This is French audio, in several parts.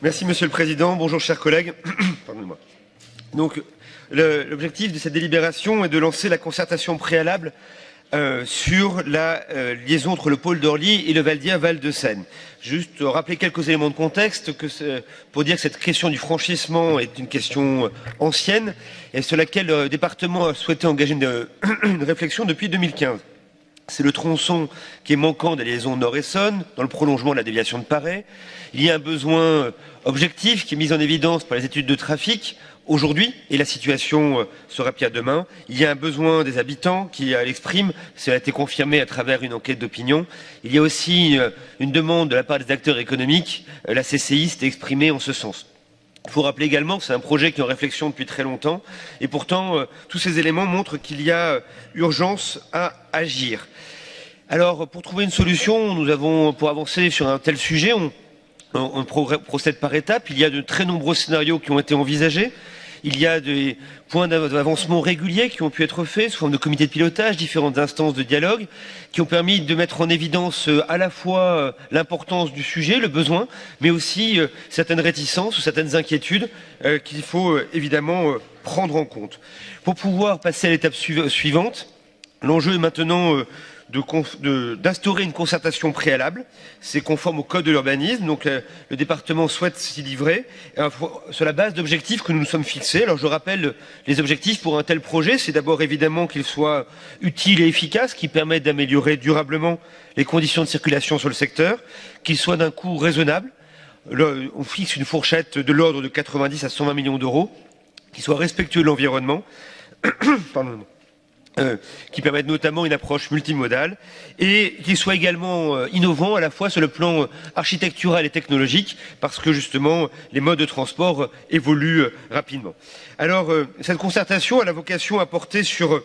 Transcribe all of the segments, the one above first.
Merci Monsieur le Président. Bonjour chers collègues. Pardonnez-moi. Donc, l'objectif de cette délibération est de lancer la concertation préalable sur la liaison entre le pôle d'Orly et le Val-d'Isère-Val-de-Seine. Juste rappeler quelques éléments de contexte pour dire que cette question du franchissement est une question ancienne et sur laquelle le département a souhaité engager une réflexion depuis 2015. C'est le tronçon qui est manquant des liaisons Nord-Essonne, dans le prolongement de la déviation de Paray. Il y a un besoin objectif qui est mis en évidence par les études de trafic aujourd'hui, et la situation sera pire demain. Il y a un besoin des habitants qui l'expriment, cela a été confirmé à travers une enquête d'opinion. Il y a aussi une demande de la part des acteurs économiques, la CCI s'est exprimée en ce sens. Il faut rappeler également que c'est un projet qui est en réflexion depuis très longtemps, et pourtant tous ces éléments montrent qu'il y a urgence à agir. Alors, pour trouver une solution, pour avancer sur un tel sujet, on procède par étapes. Il y a de très nombreux scénarios qui ont été envisagés. Il y a des points d'avancement réguliers qui ont pu être faits sous forme de comité de pilotage, différentes instances de dialogue, qui ont permis de mettre en évidence à la fois l'importance du sujet, le besoin, mais aussi certaines réticences ou certaines inquiétudes qu'il faut évidemment prendre en compte. Pour pouvoir passer à l'étape suivante, l'enjeu est maintenant d'instaurer une concertation préalable. C'est conforme au code de l'urbanisme, donc le département souhaite s'y livrer sur la base d'objectifs que nous nous sommes fixés. Alors je rappelle les objectifs pour un tel projet, c'est d'abord évidemment qu'il soit utile et efficace, qui permette d'améliorer durablement les conditions de circulation sur le secteur, qu'il soit d'un coût raisonnable. On fixe une fourchette de l'ordre de 90 à 120 millions d'euros, qu'il soit respectueux de l'environnement, qui permettent notamment une approche multimodale et qui soit également innovant à la fois sur le plan architectural et technologique parce que justement les modes de transport évoluent rapidement. Alors cette concertation a la vocation à porter sur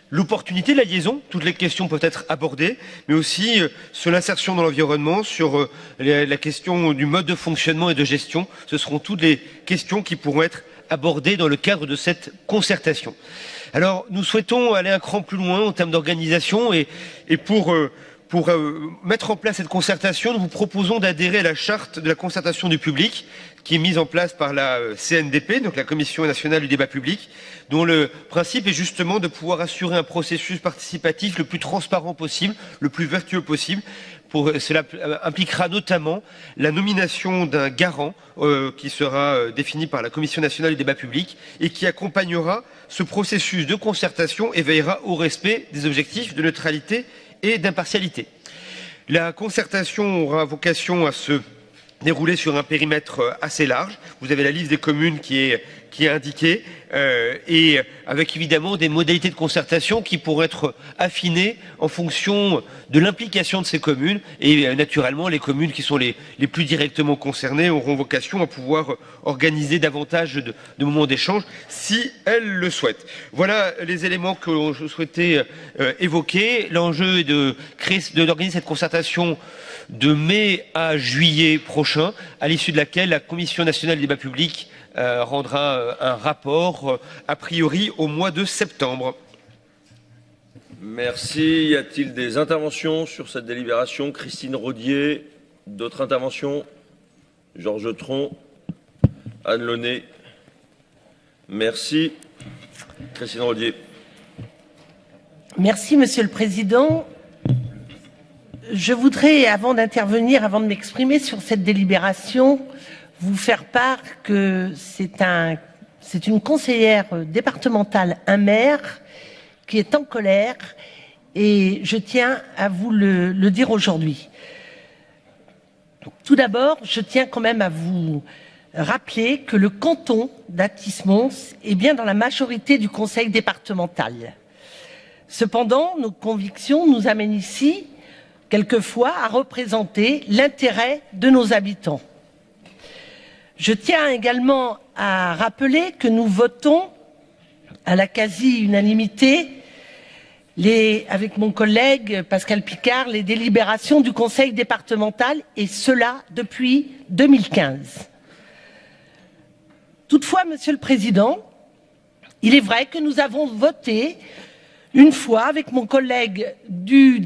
l'opportunité de la liaison, toutes les questions peuvent être abordées, mais aussi sur l'insertion dans l'environnement, sur la question du mode de fonctionnement et de gestion. Ce seront toutes les questions qui pourront être abordées dans le cadre de cette concertation. Alors, nous souhaitons aller un cran plus loin en termes d'organisation et pour mettre en place cette concertation, nous vous proposons d'adhérer à la charte de la concertation du public qui est mise en place par la CNDP, donc la Commission nationale du débat public, dont le principe est justement de pouvoir assurer un processus participatif le plus transparent possible, le plus vertueux possible. Cela impliquera notamment la nomination d'un garant qui sera défini par la Commission nationale du débat public et qui accompagnera ce processus de concertation et veillera au respect des objectifs de neutralité et d'impartialité. La concertation aura vocation à se dérouler sur un périmètre assez large. Vous avez la liste des communes qui est indiquée et avec évidemment des modalités de concertation qui pourront être affinées en fonction de l'implication de ces communes et naturellement les communes qui sont les plus directement concernées auront vocation à pouvoir organiser davantage de moments d'échange si elles le souhaitent. Voilà les éléments que je souhaitais évoquer. L'enjeu est d'organiser cette concertation de mai à juillet prochain, à l'issue de laquelle la Commission nationale du débat public rendra un rapport, a priori au mois de septembre. Merci. Y a-t-il des interventions sur cette délibération? Christine Rodier, d'autres interventions? Georges Tron, Anne Launay. Merci. Christine Rodier. Merci, Monsieur le Président. Je voudrais, avant d'intervenir, avant de m'exprimer sur cette délibération, vous faire part que c'est une conseillère départementale, un maire, qui est en colère et je tiens à vous le dire aujourd'hui. Tout d'abord, je tiens quand même à vous rappeler que le canton d'Athis-Mons est bien dans la majorité du conseil départemental. Cependant, nos convictions nous amènent ici quelquefois à représenter l'intérêt de nos habitants. Je tiens également à rappeler que nous votons à la quasi-unanimité, avec mon collègue Pascal Picard, les délibérations du conseil départemental, et cela depuis 2015. Toutefois, Monsieur le Président, il est vrai que nous avons voté une fois avec mon collègue du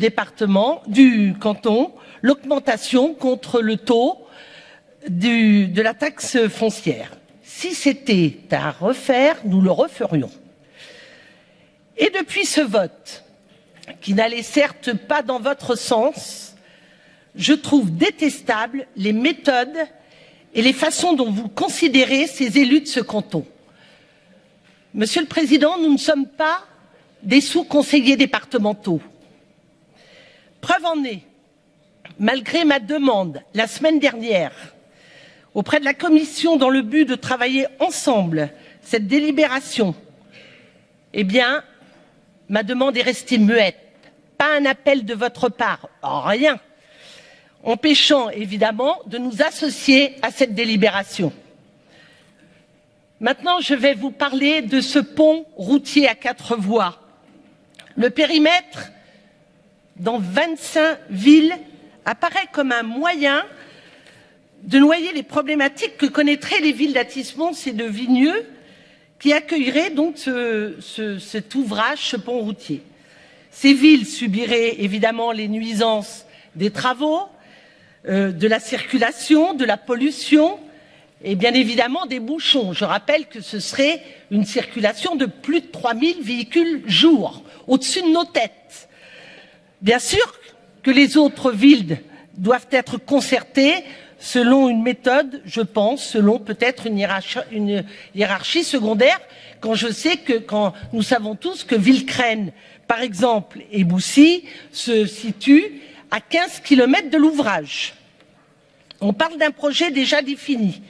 canton, l'augmentation contre le taux de la taxe foncière. Si c'était à refaire, nous le referions. Et depuis ce vote, qui n'allait certes pas dans votre sens, je trouve détestables les méthodes et les façons dont vous considérez ces élus de ce canton. Monsieur le Président, nous ne sommes pas des sous-conseillers départementaux. Preuve en est, malgré ma demande la semaine dernière auprès de la Commission dans le but de travailler ensemble cette délibération, eh bien, ma demande est restée muette. Pas un appel de votre part, rien, empêchant évidemment de nous associer à cette délibération. Maintenant, je vais vous parler de ce pont routier à 4 voies. Le périmètre, dans 25 villes, apparaît comme un moyen de noyer les problématiques que connaîtraient les villes d'Athis-Mons et de Vigneux, qui accueilleraient donc cet ouvrage, ce pont routier. Ces villes subiraient évidemment les nuisances des travaux, de la circulation, de la pollution et bien évidemment des bouchons. Je rappelle que ce serait une circulation de plus de 3000 véhicules jour, au-dessus de nos têtes. Bien sûr que les autres villes doivent être concertées selon une méthode, je pense, selon peut-être une hiérarchie secondaire, quand nous savons tous que Villecreine, par exemple, et Boussy se situent à 15 km de l'ouvrage. On parle d'un projet déjà défini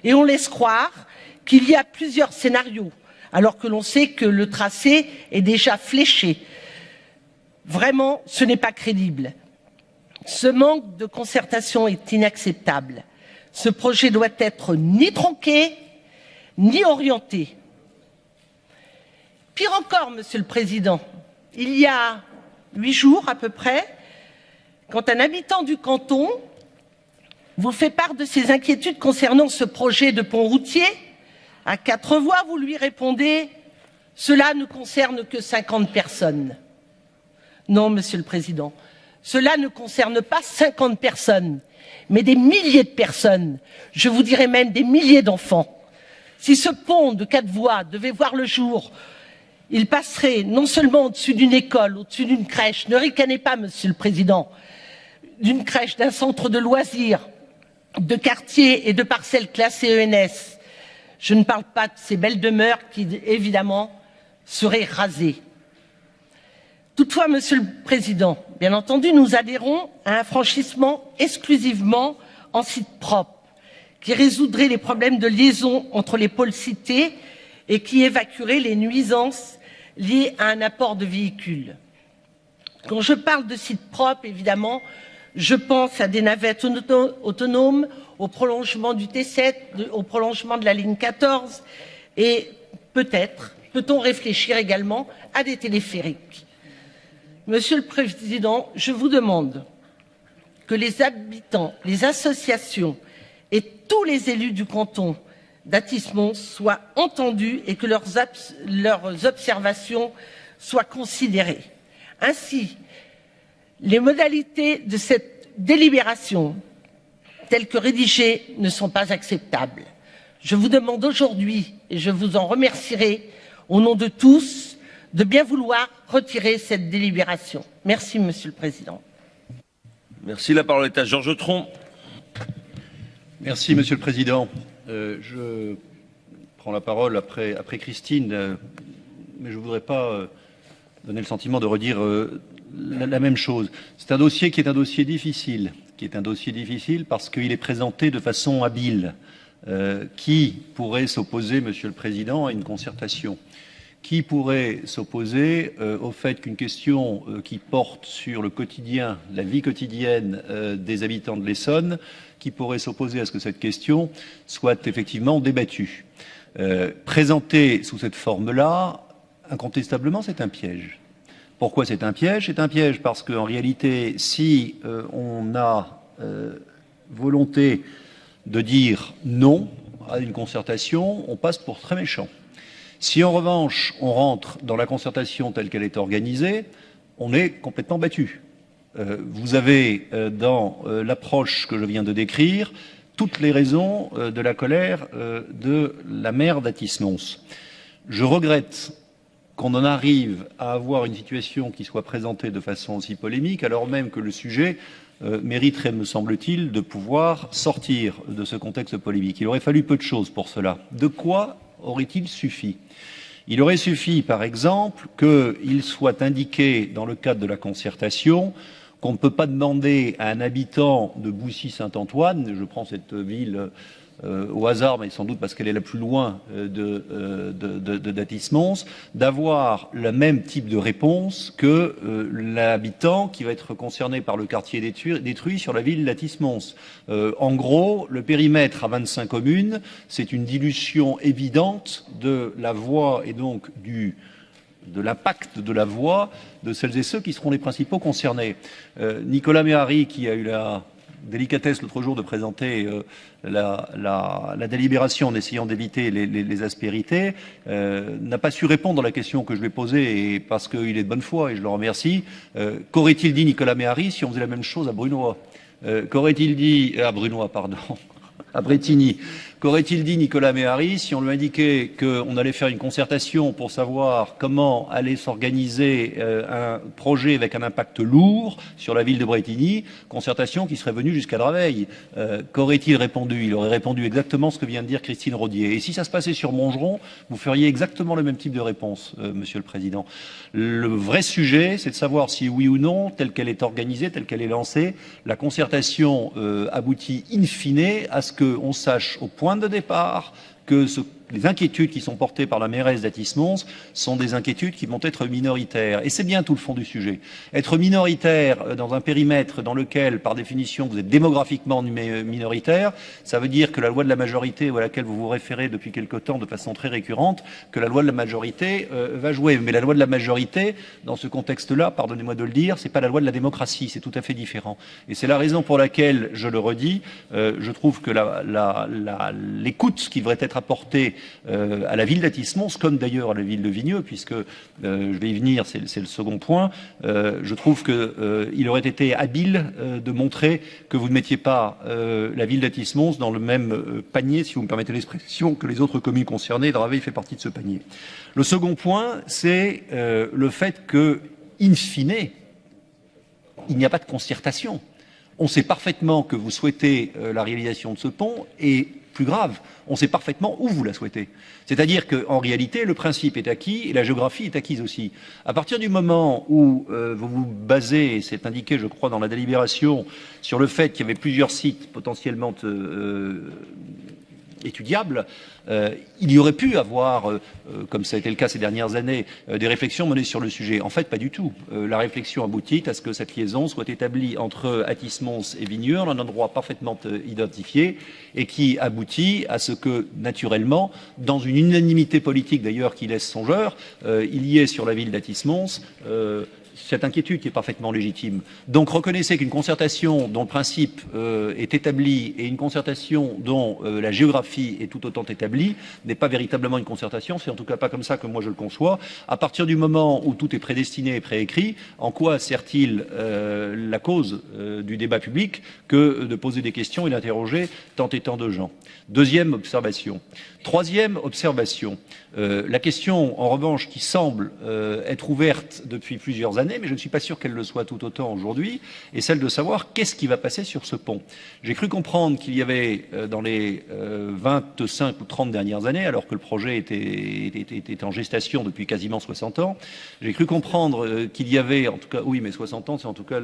et on laisse croire qu'il y a plusieurs scénarios, alors que l'on sait que le tracé est déjà fléché. Vraiment, ce n'est pas crédible. Ce manque de concertation est inacceptable. Ce projet doit être ni tronqué, ni orienté. Pire encore, Monsieur le Président, il y a 8 jours à peu près, quand un habitant du canton vous fait part de ses inquiétudes concernant ce projet de pont routier à 4 voies, vous lui répondez « Cela ne concerne que 50 personnes ». Non, Monsieur le Président, cela ne concerne pas 50 personnes, mais des milliers de personnes, je vous dirais même des milliers d'enfants. Si ce pont de 4 voies devait voir le jour, il passerait non seulement au-dessus d'une école, au-dessus d'une crèche, ne ricanez pas, Monsieur le Président, d'une crèche, d'un centre de loisirs, de quartiers et de parcelles classées ENS. Je ne parle pas de ces belles demeures qui, évidemment, seraient rasées. Toutefois, Monsieur le Président, bien entendu, nous adhérons à un franchissement exclusivement en site propre, qui résoudrait les problèmes de liaison entre les pôles cités et qui évacuerait les nuisances liées à un apport de véhicules. Quand je parle de site propre, évidemment, je pense à des navettes autonomes, au prolongement du T7, au prolongement de la ligne 14 et peut-être peut-on réfléchir également à des téléphériques. Monsieur le Président, je vous demande que les habitants, les associations et tous les élus du canton d'Athis-Mons soient entendus et que leurs observations soient considérées. Ainsi, les modalités de cette délibération, telles que rédigées, ne sont pas acceptables. Je vous demande aujourd'hui, et je vous en remercierai au nom de tous, de bien vouloir retirer cette délibération. Merci, Monsieur le Président. Merci. La parole est à Georges Tron. Merci, Monsieur le Président. Je prends la parole après Christine, mais je ne voudrais pas donner le sentiment de redire la même chose. C'est un dossier qui est un dossier difficile, parce qu'il est présenté de façon habile. Qui pourrait s'opposer, Monsieur le Président, à une concertation ? Qui pourrait s'opposer au fait qu'une question qui porte sur le quotidien, la vie quotidienne des habitants de l'Essonne, qui pourrait s'opposer à ce que cette question soit effectivement débattue? Présentée sous cette forme-là, incontestablement, c'est un piège. Pourquoi c'est un piège? C'est un piège parce qu'en réalité, si on a volonté de dire non à une concertation, on passe pour très méchant. Si en revanche, on rentre dans la concertation telle qu'elle est organisée, on est complètement battu. Vous avez, dans l'approche que je viens de décrire, toutes les raisons de la colère de la maire d'Athis-Mons. Je regrette qu'on en arrive à avoir une situation qui soit présentée de façon aussi polémique, alors même que le sujet mériterait, me semble-t-il, de pouvoir sortir de ce contexte polémique. Il aurait fallu peu de choses pour cela. De quoi aurait-il suffi ? Il aurait suffi, par exemple, qu'il soit indiqué dans le cadre de la concertation qu'on ne peut pas demander à un habitant de Boussy-Saint-Antoine, je prends cette ville au hasard, mais sans doute parce qu'elle est la plus loin d'Athis-Mons, d'avoir le même type de réponse que l'habitant qui va être concerné par le quartier détruit sur la ville d'Athis-Mons. En gros, le périmètre à 25 communes, c'est une dilution évidente de la voix et donc de l'impact de la voix de celles et ceux qui seront les principaux concernés. Nicolas Méhari, qui a eu la délicatesse l'autre jour de présenter la délibération en essayant d'éviter les aspérités, n'a pas su répondre à la question que je lui ai posée, et parce qu'il est de bonne foi, et je le remercie. Qu'aurait-il dit Nicolas Méhari si on faisait la même chose à Brunois ? Qu'aurait-il dit à Brunois, pardon, à Brétigny ? Qu'aurait-il dit Nicolas Méhari si on lui indiquait qu'on allait faire une concertation pour savoir comment allait s'organiser un projet avec un impact lourd sur la ville de Brétigny, concertation qui serait venue jusqu'à Draveil? Qu'aurait-il répondu? Il aurait répondu exactement ce que vient de dire Christine Rodier. Et si ça se passait sur Montgeron, vous feriez exactement le même type de réponse, Monsieur le Président. Le vrai sujet, c'est de savoir si oui ou non, telle qu'elle est organisée, telle qu'elle est lancée, la concertation aboutit in fine à ce qu'on sache au point de départ que les inquiétudes qui sont portées par la mairesse d'Athis-Mons sont des inquiétudes qui vont être minoritaires. Et c'est bien tout le fond du sujet. Être minoritaire dans un périmètre dans lequel, par définition, vous êtes démographiquement minoritaire, ça veut dire que la loi de la majorité, à laquelle vous vous référez depuis quelque temps de façon très récurrente, que la loi de la majorité va jouer. Mais la loi de la majorité, dans ce contexte-là, pardonnez-moi de le dire, c'est pas la loi de la démocratie, c'est tout à fait différent. Et c'est la raison pour laquelle, je le redis, je trouve que l'écoute qui devrait être apportée à la ville d'Athis-Mons, comme d'ailleurs à la ville de Vigneux, puisque je vais y venir, c'est le second point, je trouve qu'il aurait été habile de montrer que vous ne mettiez pas la ville d'Athis-Mons dans le même panier, si vous me permettez l'expression, que les autres communes concernées. Draveil fait partie de ce panier. Le second point, c'est le fait que, in fine, il n'y a pas de concertation. On sait parfaitement que vous souhaitez la réalisation de ce pont, et plus grave, on sait parfaitement où vous la souhaitez. C'est-à-dire qu'en réalité, le principe est acquis et la géographie est acquise aussi. À partir du moment où vous vous basez, et c'est indiqué, je crois, dans la délibération, sur le fait qu'il y avait plusieurs sites potentiellement étudiables, il y aurait pu avoir, comme ça a été le cas ces dernières années, des réflexions menées sur le sujet. En fait, pas du tout. La réflexion aboutit à ce que cette liaison soit établie entre Athis-Mons et Vigneux, en un endroit parfaitement identifié, et qui aboutit à ce que, naturellement, dans une unanimité politique d'ailleurs qui laisse songeur, il y ait sur la ville d'Athis-Mons cette inquiétude qui est parfaitement légitime. Donc reconnaissez qu'une concertation dont le principe est établi et une concertation dont la géographie est tout autant établie n'est pas véritablement une concertation, c'est en tout cas pas comme ça que moi je le conçois. À partir du moment où tout est prédestiné et préécrit, en quoi sert-il la cause du débat public que de poser des questions et d'interroger tant et tant de gens? Deuxième observation. Troisième observation. La question, en revanche, qui semble être ouverte depuis plusieurs années, mais je ne suis pas sûr qu'elle le soit tout autant aujourd'hui, est celle de savoir qu'est-ce qui va passer sur ce pont. J'ai cru comprendre qu'il y avait, dans les 25 ou 30 dernières années, alors que le projet était en gestation depuis quasiment 60 ans, j'ai cru comprendre qu'il y avait, en tout cas, oui, mais 60 ans, c'est en tout cas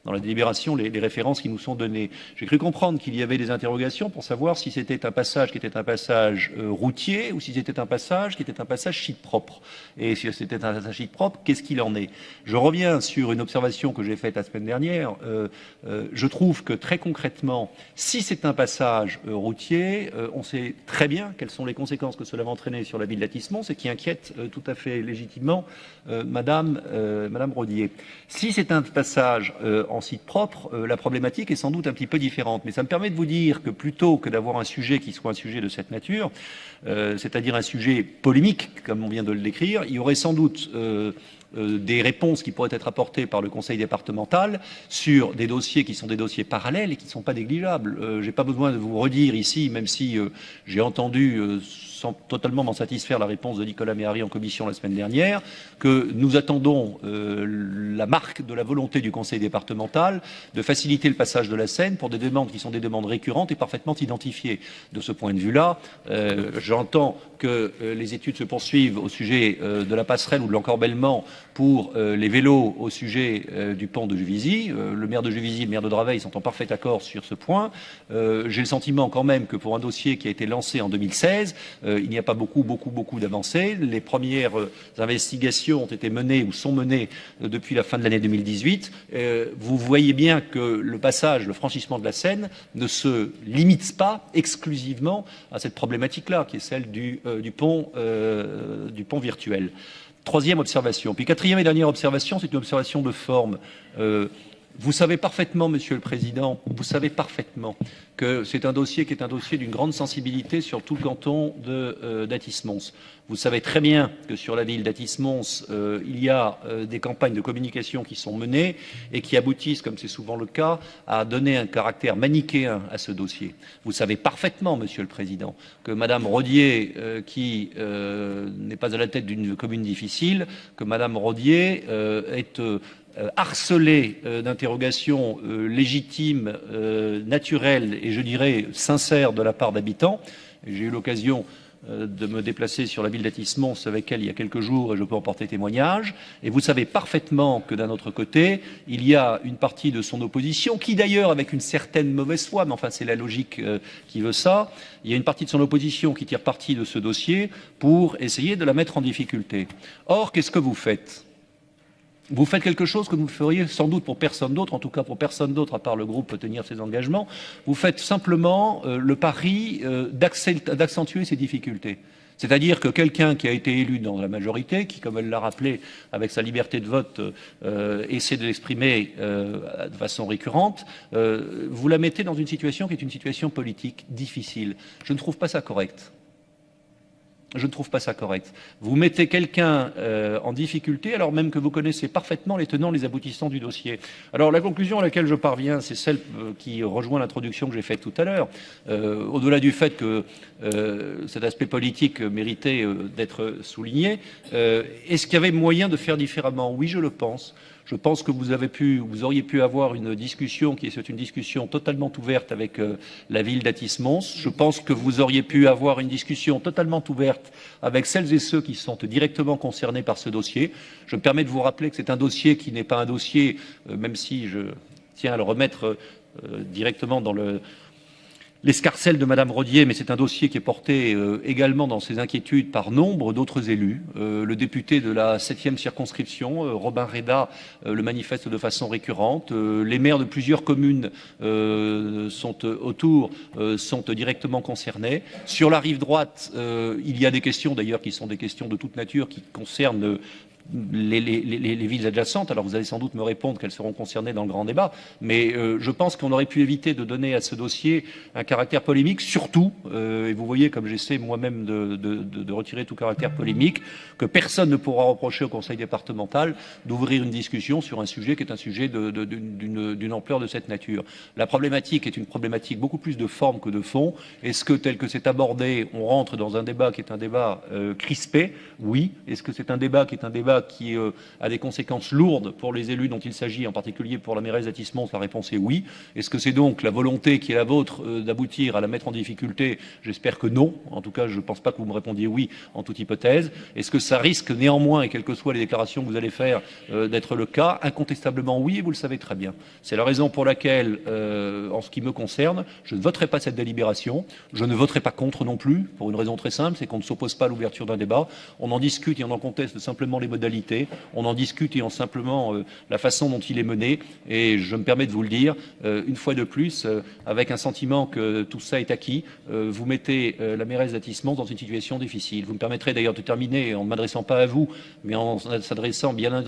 dans la délibération, les références qui nous sont données. J'ai cru comprendre qu'il y avait des interrogations pour savoir si c'était un passage qui était un passage routier ou si c'était un passage qui était un passage site propre. Et si c'était un passage site propre, qu'est-ce qu'il en est? Je reviens sur une observation que j'ai faite la semaine dernière. Je trouve que très concrètement, si c'est un passage routier, on sait très bien quelles sont les conséquences que cela va entraîner sur la ville d'Athis-Mons et qui inquiète tout à fait légitimement Madame Rodier. Si c'est un passage en site propre, la problématique est sans doute un petit peu différente. Mais ça me permet de vous dire que plutôt que d'avoir un sujet qui soit un sujet de cette nature, c'est-à-dire un sujet polémique, comme on vient de le décrire, il y aurait sans doute des réponses qui pourraient être apportées par le conseil départemental sur des dossiers qui sont des dossiers parallèles et qui ne sont pas négligeables. Je n'ai pas besoin de vous redire ici, même si j'ai entendu sans totalement m'en satisfaire la réponse de Nicolas Méhari en commission la semaine dernière, que nous attendons la marque de la volonté du conseil départemental de faciliter le passage de la Seine pour des demandes qui sont des demandes récurrentes et parfaitement identifiées. De ce point de vue-là, j'entends que les études se poursuivent au sujet de la passerelle ou de l'encorbellement pour les vélos au sujet du pont de Juvisy. Le maire de Juvisy et le maire de Draveil sont en parfait accord sur ce point. J'ai le sentiment quand même que pour un dossier qui a été lancé en 2016, il n'y a pas beaucoup d'avancées. Les premières investigations ont été menées ou sont menées depuis la fin de l'année 2018. Vous voyez bien que le passage, le franchissement de la Seine ne se limite pas exclusivement à cette problématique-là, qui est celle du pont virtuel. Troisième observation. Puis quatrième et dernière observation, c'est une observation de forme. Vous savez parfaitement, Monsieur le Président, vous savez parfaitement que c'est un dossier qui est un dossier d'une grande sensibilité sur tout le canton d'Athis-Mons. Vous savez très bien que sur la ville d'Athis-Mons, il y a des campagnes de communication qui sont menées et qui aboutissent, comme c'est souvent le cas, à donner un caractère manichéen à ce dossier. Vous savez parfaitement, Monsieur le Président, que Madame Rodier, qui n'est pas à la tête d'une commune difficile, que Madame Rodier est harcelé d'interrogations légitimes, naturelles et je dirais sincères de la part d'habitants. J'ai eu l'occasion de me déplacer sur la ville d'Athis-Mons avec elle il y a quelques jours et je peux en porter témoignage. Et vous savez parfaitement que d'un autre côté, il y a une partie de son opposition qui d'ailleurs avec une certaine mauvaise foi, mais enfin c'est la logique qui veut ça, il y a une partie de son opposition qui tire parti de ce dossier pour essayer de la mettre en difficulté. Or, qu'est-ce que vous faites ? Vous faites quelque chose que vous feriez sans doute pour personne d'autre, en tout cas pour personne d'autre à part le groupe tenir ses engagements. Vous faites simplement le pari d'accentuer ces difficultés. C'est-à-dire que quelqu'un qui a été élu dans la majorité, qui, comme elle l'a rappelé, avec sa liberté de vote, essaie de l'exprimer de façon récurrente, vous la mettez dans une situation qui est une situation politique difficile. Je ne trouve pas ça correct. Je ne trouve pas ça correct. Vous mettez quelqu'un en difficulté alors même que vous connaissez parfaitement les tenants, les aboutissants du dossier. Alors la conclusion à laquelle je parviens, c'est celle qui rejoint l'introduction que j'ai faite tout à l'heure. Au-delà du fait que cet aspect politique méritait d'être souligné, est-ce qu'il y avait moyen de faire différemment ? Oui, je le pense. Je pense que vous auriez pu avoir une discussion qui est une discussion totalement ouverte avec la ville d'Athis-Mons. Je pense que vous auriez pu avoir une discussion totalement ouverte avec celles et ceux qui sont directement concernés par ce dossier. Je me permets de vous rappeler que c'est un dossier qui n'est pas un dossier, même si je tiens à le remettre directement dans l'escarcelle de Madame Rodier, mais c'est un dossier qui est porté également dans ses inquiétudes par nombre d'autres élus. Le député de la 7e circonscription, Robin Reda, le manifeste de façon récurrente. Les maires de plusieurs communes sont directement concernés. Sur la rive droite, il y a des questions d'ailleurs qui sont des questions de toute nature qui concernent les villes adjacentes. Alors vous allez sans doute me répondre qu'elles seront concernées dans le grand débat, mais je pense qu'on aurait pu éviter de donner à ce dossier un caractère polémique, surtout, et vous voyez comme j'essaie moi-même de retirer tout caractère polémique, que personne ne pourra reprocher au conseil départemental d'ouvrir une discussion sur un sujet qui est un sujet d'une ampleur de cette nature. La problématique est une problématique beaucoup plus de forme que de fond. Est-ce que tel que c'est abordé, on rentre dans un débat qui est un débat crispé ? Oui. Est-ce que c'est un débat qui est un débat qui a des conséquences lourdes pour les élus dont il s'agit, en particulier pour la mairesse d'Athis-Mons? La réponse est oui. Est-ce que c'est donc la volonté qui est la vôtre d'aboutir à la mettre en difficulté? J'espère que non. En tout cas, je ne pense pas que vous me répondiez oui en toute hypothèse. Est-ce que ça risque néanmoins, et quelles que soient les déclarations que vous allez faire, d'être le cas? Incontestablement oui, et vous le savez très bien. C'est la raison pour laquelle, en ce qui me concerne, je ne voterai pas cette délibération. Je ne voterai pas contre non plus, pour une raison très simple, c'est qu'on ne s'oppose pas à l'ouverture d'un débat. On en discute et on en conteste simplement les modalités. On en discute et en simplement la façon dont il est mené. Et je me permets de vous le dire, une fois de plus, avec un sentiment que tout ça est acquis, vous mettez la mairesse d'Athis-Mons dans une situation difficile. Vous me permettrez d'ailleurs de terminer en ne m'adressant pas à vous, mais en s'adressant bien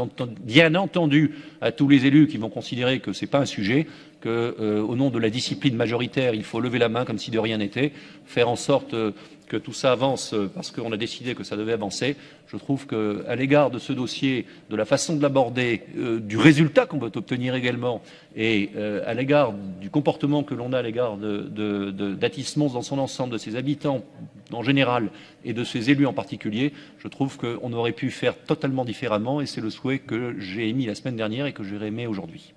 entendu à tous les élus qui vont considérer que ce n'est pas un sujet, qu'au nom de la discipline majoritaire, il faut lever la main comme si de rien n'était, faire en sorte que tout ça avance parce qu'on a décidé que ça devait avancer. Je trouve qu'à l'égard de ce dossier, de la façon de l'aborder, du résultat qu'on veut obtenir également, et à l'égard du comportement que l'on a à l'égard d'Athis-Mons dans son ensemble, de ses habitants en général et de ses élus en particulier, je trouve qu'on aurait pu faire totalement différemment, et c'est le souhait que j'ai émis la semaine dernière et que j'ai réémis aujourd'hui.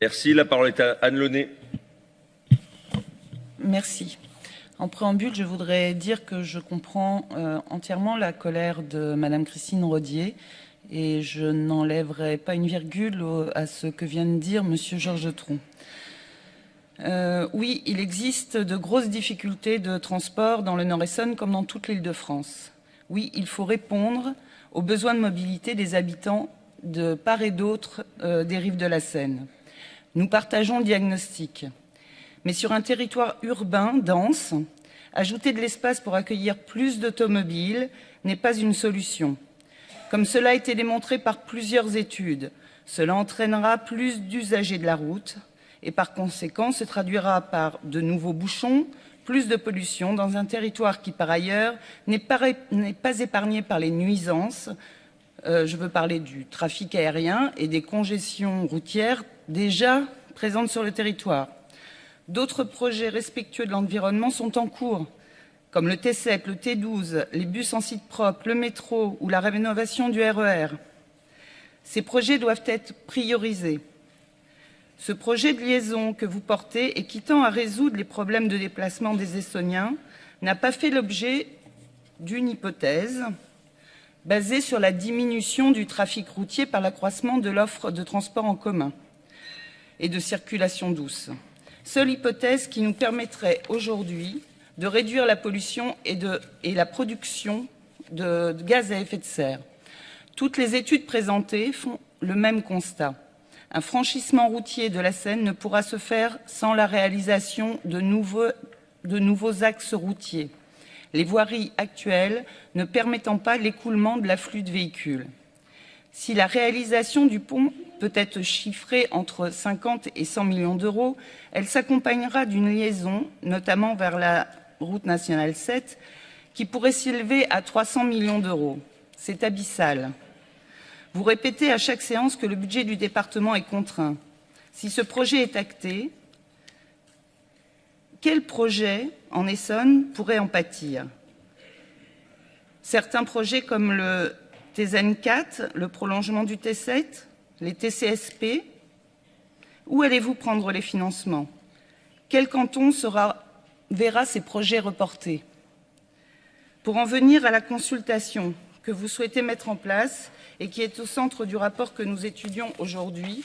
Merci. La parole est à Anne Launay. Merci. En préambule, je voudrais dire que je comprends entièrement la colère de Madame Christine Rodier et je n'enlèverai pas une virgule à ce que vient de dire Monsieur Georges Tron. Oui, il existe de grosses difficultés de transport dans le Nord-Essonne comme dans toute l'Île-de-France. Oui, il faut répondre aux besoins de mobilité des habitants de part et d'autre des rives de la Seine. Nous partageons le diagnostic. Mais sur un territoire urbain dense, ajouter de l'espace pour accueillir plus d'automobiles n'est pas une solution. Comme cela a été démontré par plusieurs études, cela entraînera plus d'usagers de la route et par conséquent se traduira par de nouveaux bouchons, plus de pollution dans un territoire qui par ailleurs n'est pas épargné par les nuisances. Je veux parler du trafic aérien et des congestions routières déjà présentes sur le territoire. D'autres projets respectueux de l'environnement sont en cours, comme le T7, le T12, les bus en site propre, le métro ou la rénovation du RER. Ces projets doivent être priorisés. Ce projet de liaison que vous portez et qui tend à résoudre les problèmes de déplacement des Essonniens n'a pas fait l'objet d'une hypothèse basée sur la diminution du trafic routier par l'accroissement de l'offre de transport en commun et de circulation douce. Seule hypothèse qui nous permettrait aujourd'hui de réduire la pollution et la production de gaz à effet de serre. Toutes les études présentées font le même constat. Un franchissement routier de la Seine ne pourra se faire sans la réalisation de nouveaux axes routiers, les voiries actuelles ne permettant pas l'écoulement de l'afflux de véhicules. Si la réalisation du pont peut être chiffrée entre 50 et 100 millions d'euros, elle s'accompagnera d'une liaison, notamment vers la route nationale 7, qui pourrait s'élever à 300 millions d'euros. C'est abyssal. Vous répétez à chaque séance que le budget du département est contraint. Si ce projet est acté, quel projet en Essonne pourrait en pâtir? Certains projets comme le TZN 4, le prolongement du T7, les TCSP, où allez-vous prendre les financements? Quel canton verra ces projets reportés? Pour en venir à la consultation que vous souhaitez mettre en place et qui est au centre du rapport que nous étudions aujourd'hui,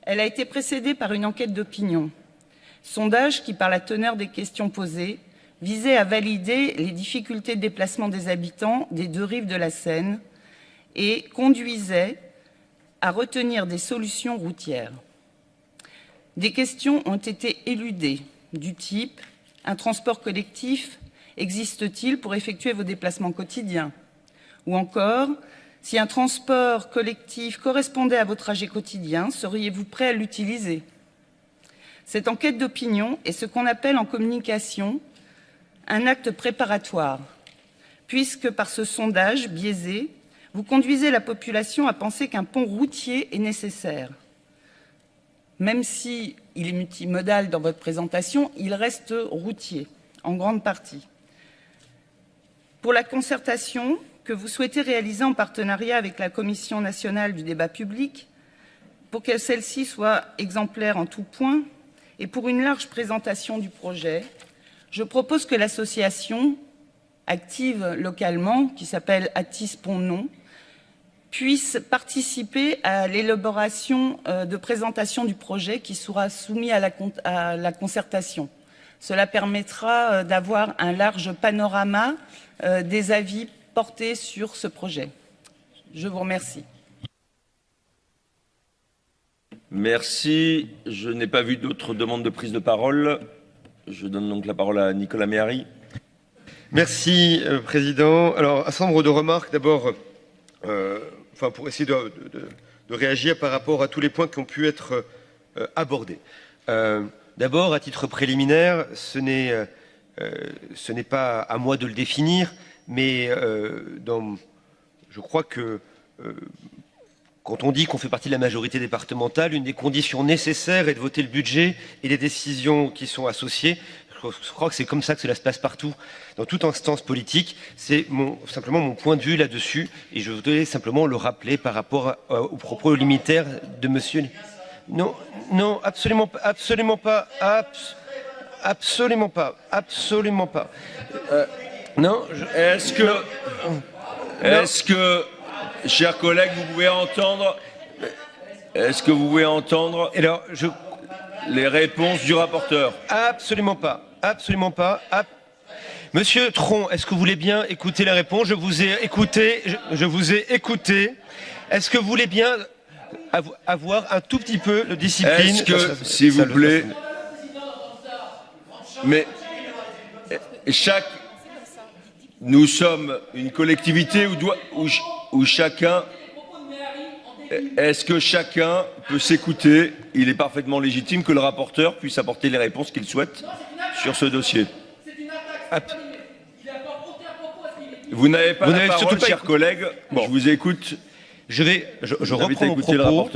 elle a été précédée par une enquête d'opinion. Sondage qui, par la teneur des questions posées, visait à valider les difficultés de déplacement des habitants des deux rives de la Seine et conduisait à retenir des solutions routières. Des questions ont été éludées, du type « Un transport collectif existe-t-il pour effectuer vos déplacements quotidiens ?» ou encore « Si un transport collectif correspondait à vos trajets quotidiens, seriez-vous prêt à l'utiliser ?» Cette enquête d'opinion est ce qu'on appelle en communication un acte préparatoire, puisque par ce sondage biaisé, vous conduisez la population à penser qu'un pont routier est nécessaire. Même s'il est multimodal dans votre présentation, il reste routier, en grande partie. Pour la concertation que vous souhaitez réaliser en partenariat avec la Commission nationale du débat public, pour que celle-ci soit exemplaire en tout point, et pour une large présentation du projet, je propose que l'association active localement, qui s'appelle Athis Pont-Non, puisse participer à l'élaboration de présentation du projet qui sera soumis à la concertation. Cela permettra d'avoir un large panorama des avis portés sur ce projet. Je vous remercie. Merci. Je n'ai pas vu d'autres demandes de prise de parole. Je donne donc la parole à Nicolas Méhari. Merci, Président. Alors, un certain nombre de remarques. D'abord, pour essayer de réagir par rapport à tous les points qui ont pu être abordés. D'abord, à titre préliminaire, ce n'est pas à moi de le définir, mais je crois que quand on dit qu'on fait partie de la majorité départementale, une des conditions nécessaires est de voter le budget et les décisions qui sont associées. Je crois que c'est comme ça que cela se passe partout, dans toute instance politique. C'est simplement mon point de vue là-dessus, et je voudrais simplement le rappeler par rapport aux propos liminaires de monsieur. Non, non, absolument pas, absolument pas, absolument pas, absolument pas. Non, est-ce que, chers collègues, vous pouvez entendre, est-ce que vous pouvez entendre alors, les réponses du rapporteur? Absolument pas. Absolument pas. Monsieur Tron, est-ce que vous voulez bien écouter la réponse? Je vous ai écouté. Je vous ai écouté. Est-ce que vous voulez bien avoir un tout petit peu de discipline? Est-ce que, s'il vous plaît, mais nous sommes une collectivité où chacun. Est-ce que chacun peut s'écouter? Il est parfaitement légitime que le rapporteur puisse apporter les réponses qu'il souhaite sur ce dossier. Vous n'avez pas la parole, chers collègues. Bon. Je vous écoute. Je reprends mon propos.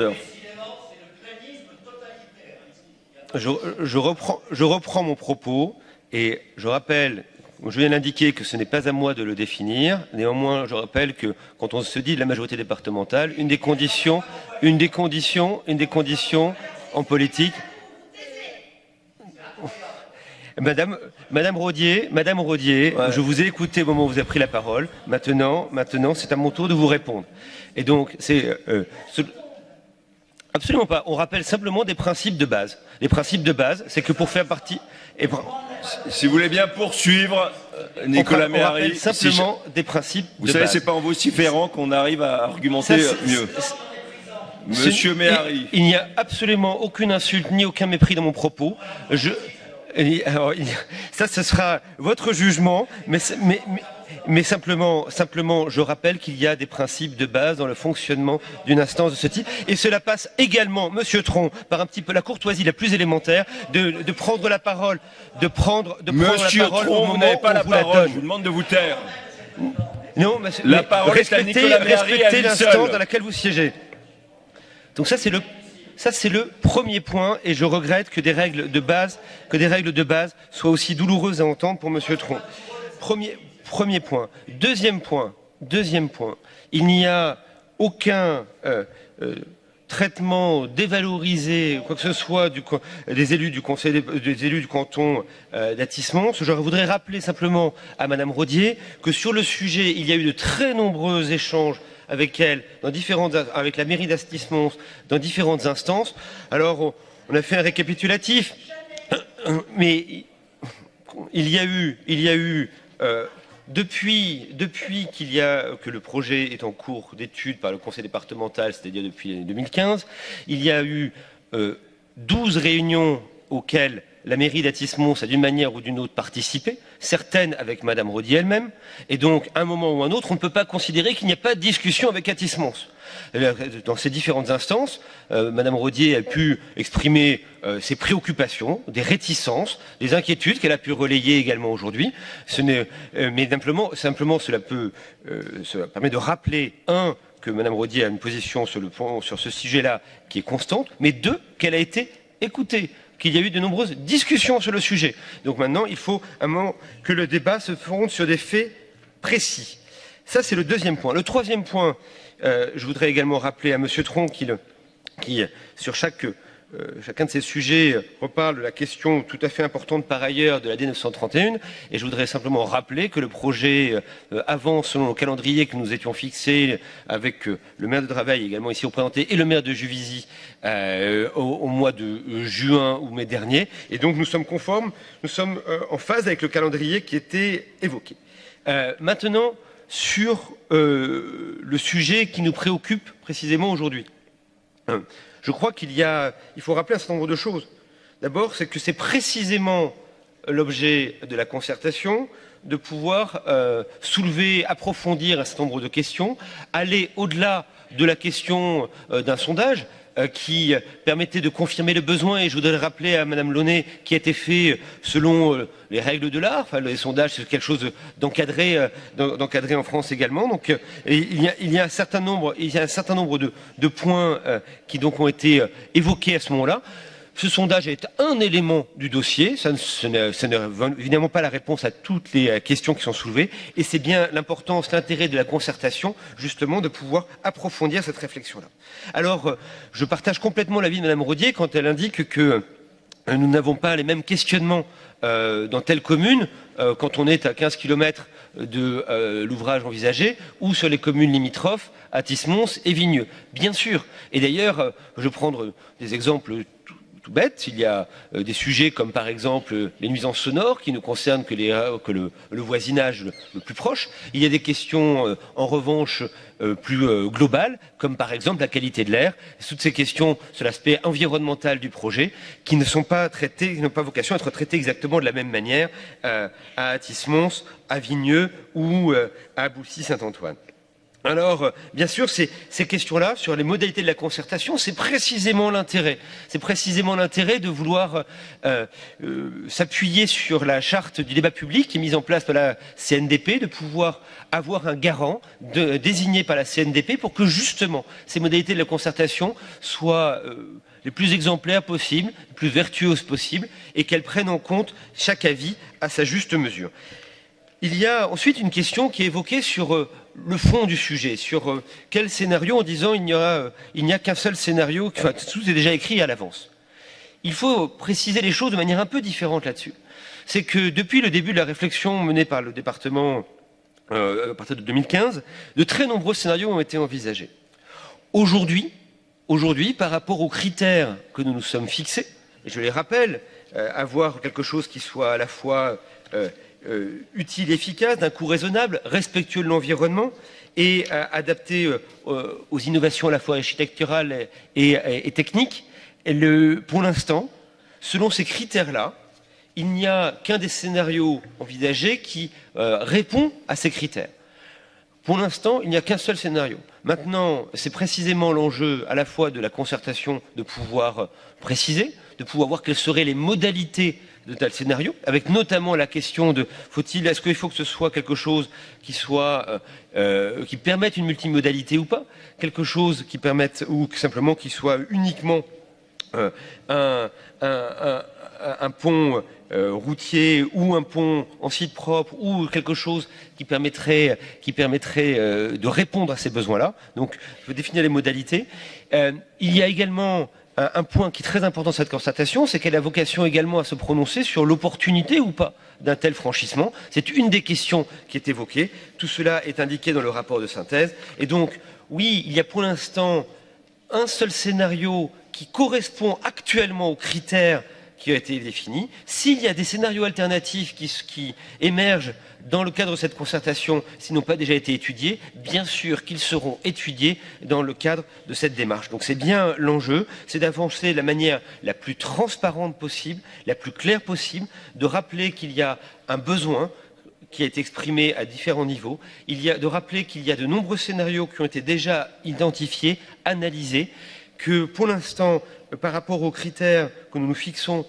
Je reprends mon propos et je rappelle, je viens d'indiquer que ce n'est pas à moi de le définir. Néanmoins, je rappelle que quand on se dit de la majorité départementale, une des conditions en politique. Madame Rodier, ouais. Je vous ai écouté au moment où vous avez pris la parole. Maintenant, c'est à mon tour de vous répondre. Et donc, absolument pas. On rappelle simplement des principes de base. Les principes de base, c'est que pour faire partie. Si vous voulez bien poursuivre, Nicolas Méhari. On rappelle simplement des principes de base. Vous savez, c'est pas en vociférant qu'on arrive à argumenter mieux. Monsieur Méhari. Il n'y a absolument aucune insulte ni aucun mépris dans mon propos. Alors, ça, ce sera votre jugement, mais simplement, je rappelle qu'il y a des principes de base dans le fonctionnement d'une instance de ce type, et cela passe également, Monsieur Tron, par un petit peu la courtoisie la plus élémentaire, de prendre la parole, Monsieur Tron, vous n'avez pas la parole, je vous demande de vous taire. Non, mais la parole est à Nicolas Méhari, respectez l'instance dans laquelle vous siégez. Donc ça, c'est le premier point, et je regrette que des règles de base soient aussi douloureuses à entendre pour Monsieur Tron. Premier point. Deuxième point. Il n'y a aucun traitement dévalorisé, quoi que ce soit des élus du conseil, des élus du canton d'Athis-Mons. Je voudrais rappeler simplement à Madame Rodier que sur le sujet, il y a eu de très nombreux échanges avec elle, avec la mairie d'Athis-Mons, dans différentes instances. Alors, on a fait un récapitulatif, mais il y a eu depuis que le projet est en cours d'étude par le conseil départemental, c'est-à-dire depuis 2015, il y a eu 12 réunions auxquelles la mairie d'Athis-Mons a d'une manière ou d'une autre participé, certaines avec Madame Rodier elle-même, et donc à un moment ou à un autre, on ne peut pas considérer qu'il n'y a pas de discussion avec Athis-Mons. Dans ces différentes instances, Madame Rodier a pu exprimer ses préoccupations, des réticences, des inquiétudes qu'elle a pu relayer également aujourd'hui. Mais simplement cela permet de rappeler, que Madame Rodier a une position sur ce sujet-là qui est constante, mais deux, qu'elle a été écoutée, qu'il y a eu de nombreuses discussions sur le sujet. Donc maintenant, il faut un moment que le débat se fonde sur des faits précis. Ça, c'est le deuxième point. Le troisième point, je voudrais également rappeler à Monsieur Tron qui sur chacun de ces sujets reparle de la question tout à fait importante par ailleurs de la D931, et je voudrais simplement rappeler que le projet avance selon le calendrier que nous étions fixés avec le maire de Draveil également ici représenté et le maire de Juvisy au mois de juin ou mai dernier, et donc nous sommes conformes, nous sommes en phase avec le calendrier qui était évoqué. Maintenant, sur le sujet qui nous préoccupe précisément aujourd'hui. Je crois il faut rappeler un certain nombre de choses. D'abord, c'est que c'est précisément l'objet de la concertation de pouvoir soulever, approfondir un certain nombre de questions, aller au-delà de la question d'un sondage. qui permettait de confirmer le besoin, et je voudrais le rappeler à Madame Launay, qui a été fait selon les règles de l'art. Enfin, les sondages, c'est quelque chose d'encadré en France également. Donc, il y a un certain nombre de points qui donc ont été évoqués à ce moment-là. Ce sondage est un élément du dossier, ce n'est évidemment pas la réponse à toutes les questions qui sont soulevées, et c'est bien l'importance, l'intérêt de la concertation, justement, de pouvoir approfondir cette réflexion-là. Alors, je partage complètement l'avis de Madame Rodier quand elle indique que nous n'avons pas les mêmes questionnements dans telle commune, quand on est à 15 km de l'ouvrage envisagé, ou sur les communes limitrophes, Athis-Mons et Vigneux. Bien sûr. Et d'ailleurs, je vais prendre des exemples tout bête, il y a des sujets comme par exemple les nuisances sonores qui ne concernent que le voisinage le plus proche. Il y a des questions en revanche plus globales, comme par exemple la qualité de l'air. Toutes ces questions sur l'aspect environnemental du projet qui ne sont pas traitées, qui n'ont pas vocation à être traitées exactement de la même manière à Athis-Mons, à Vigneux ou à Boussy-Saint-Antoine. Alors, bien sûr, ces questions-là, sur les modalités de la concertation, c'est précisément l'intérêt. C'est précisément l'intérêt de vouloir s'appuyer sur la charte du débat public qui est mise en place par la CNDP, de pouvoir avoir un garant désigné par la CNDP pour que, justement, ces modalités de la concertation soient les plus exemplaires possibles, les plus vertueuses possibles, et qu'elles prennent en compte chaque avis à sa juste mesure. Il y a ensuite une question qui est évoquée sur le fond du sujet, sur quel scénario, en disant il n'y a qu'un seul scénario, enfin, tout est déjà écrit à l'avance. Il faut préciser les choses de manière un peu différente là-dessus. C'est que depuis le début de la réflexion menée par le département à partir de 2015, de très nombreux scénarios ont été envisagés. Aujourd'hui, par rapport aux critères que nous nous sommes fixés, et je les rappelle, avoir quelque chose qui soit à la fois utile, efficace, d'un coût raisonnable, respectueux de l'environnement et adapté aux innovations à la fois architecturales et techniques. Pour l'instant, selon ces critères-là, il n'y a qu'un des scénarios envisagés qui répond à ces critères. Pour l'instant, il n'y a qu'un seul scénario. Maintenant, c'est précisément l'enjeu à la fois de la concertation de pouvoir préciser, de pouvoir voir quelles seraient les modalités de tel scénario, avec notamment la question de est-ce qu'il faut que ce soit quelque chose qui permette une multimodalité ou pas, quelque chose qui permette ou simplement qui soit uniquement un pont routier ou un pont en site propre ou quelque chose qui permettrait de répondre à ces besoins-là. Donc, il faut définir les modalités. Il y a également un point qui est très important dans cette constatation, c'est qu'elle a vocation également à se prononcer sur l'opportunité ou pas d'un tel franchissement. C'est une des questions qui est évoquée. Tout cela est indiqué dans le rapport de synthèse. Et donc, oui, il y a pour l'instant un seul scénario qui correspond actuellement aux critères qui ont été définis. S'il y a des scénarios alternatifs qui émergent dans le cadre de cette concertation, s'ils n'ont pas déjà été étudiés, bien sûr qu'ils seront étudiés dans le cadre de cette démarche. Donc c'est bien l'enjeu, c'est d'avancer de la manière la plus transparente possible, la plus claire possible, de rappeler qu'il y a un besoin qui a été exprimé à différents niveaux, de rappeler qu'il y a de nombreux scénarios qui ont été déjà identifiés, analysés, que pour l'instant, par rapport aux critères que nous nous fixons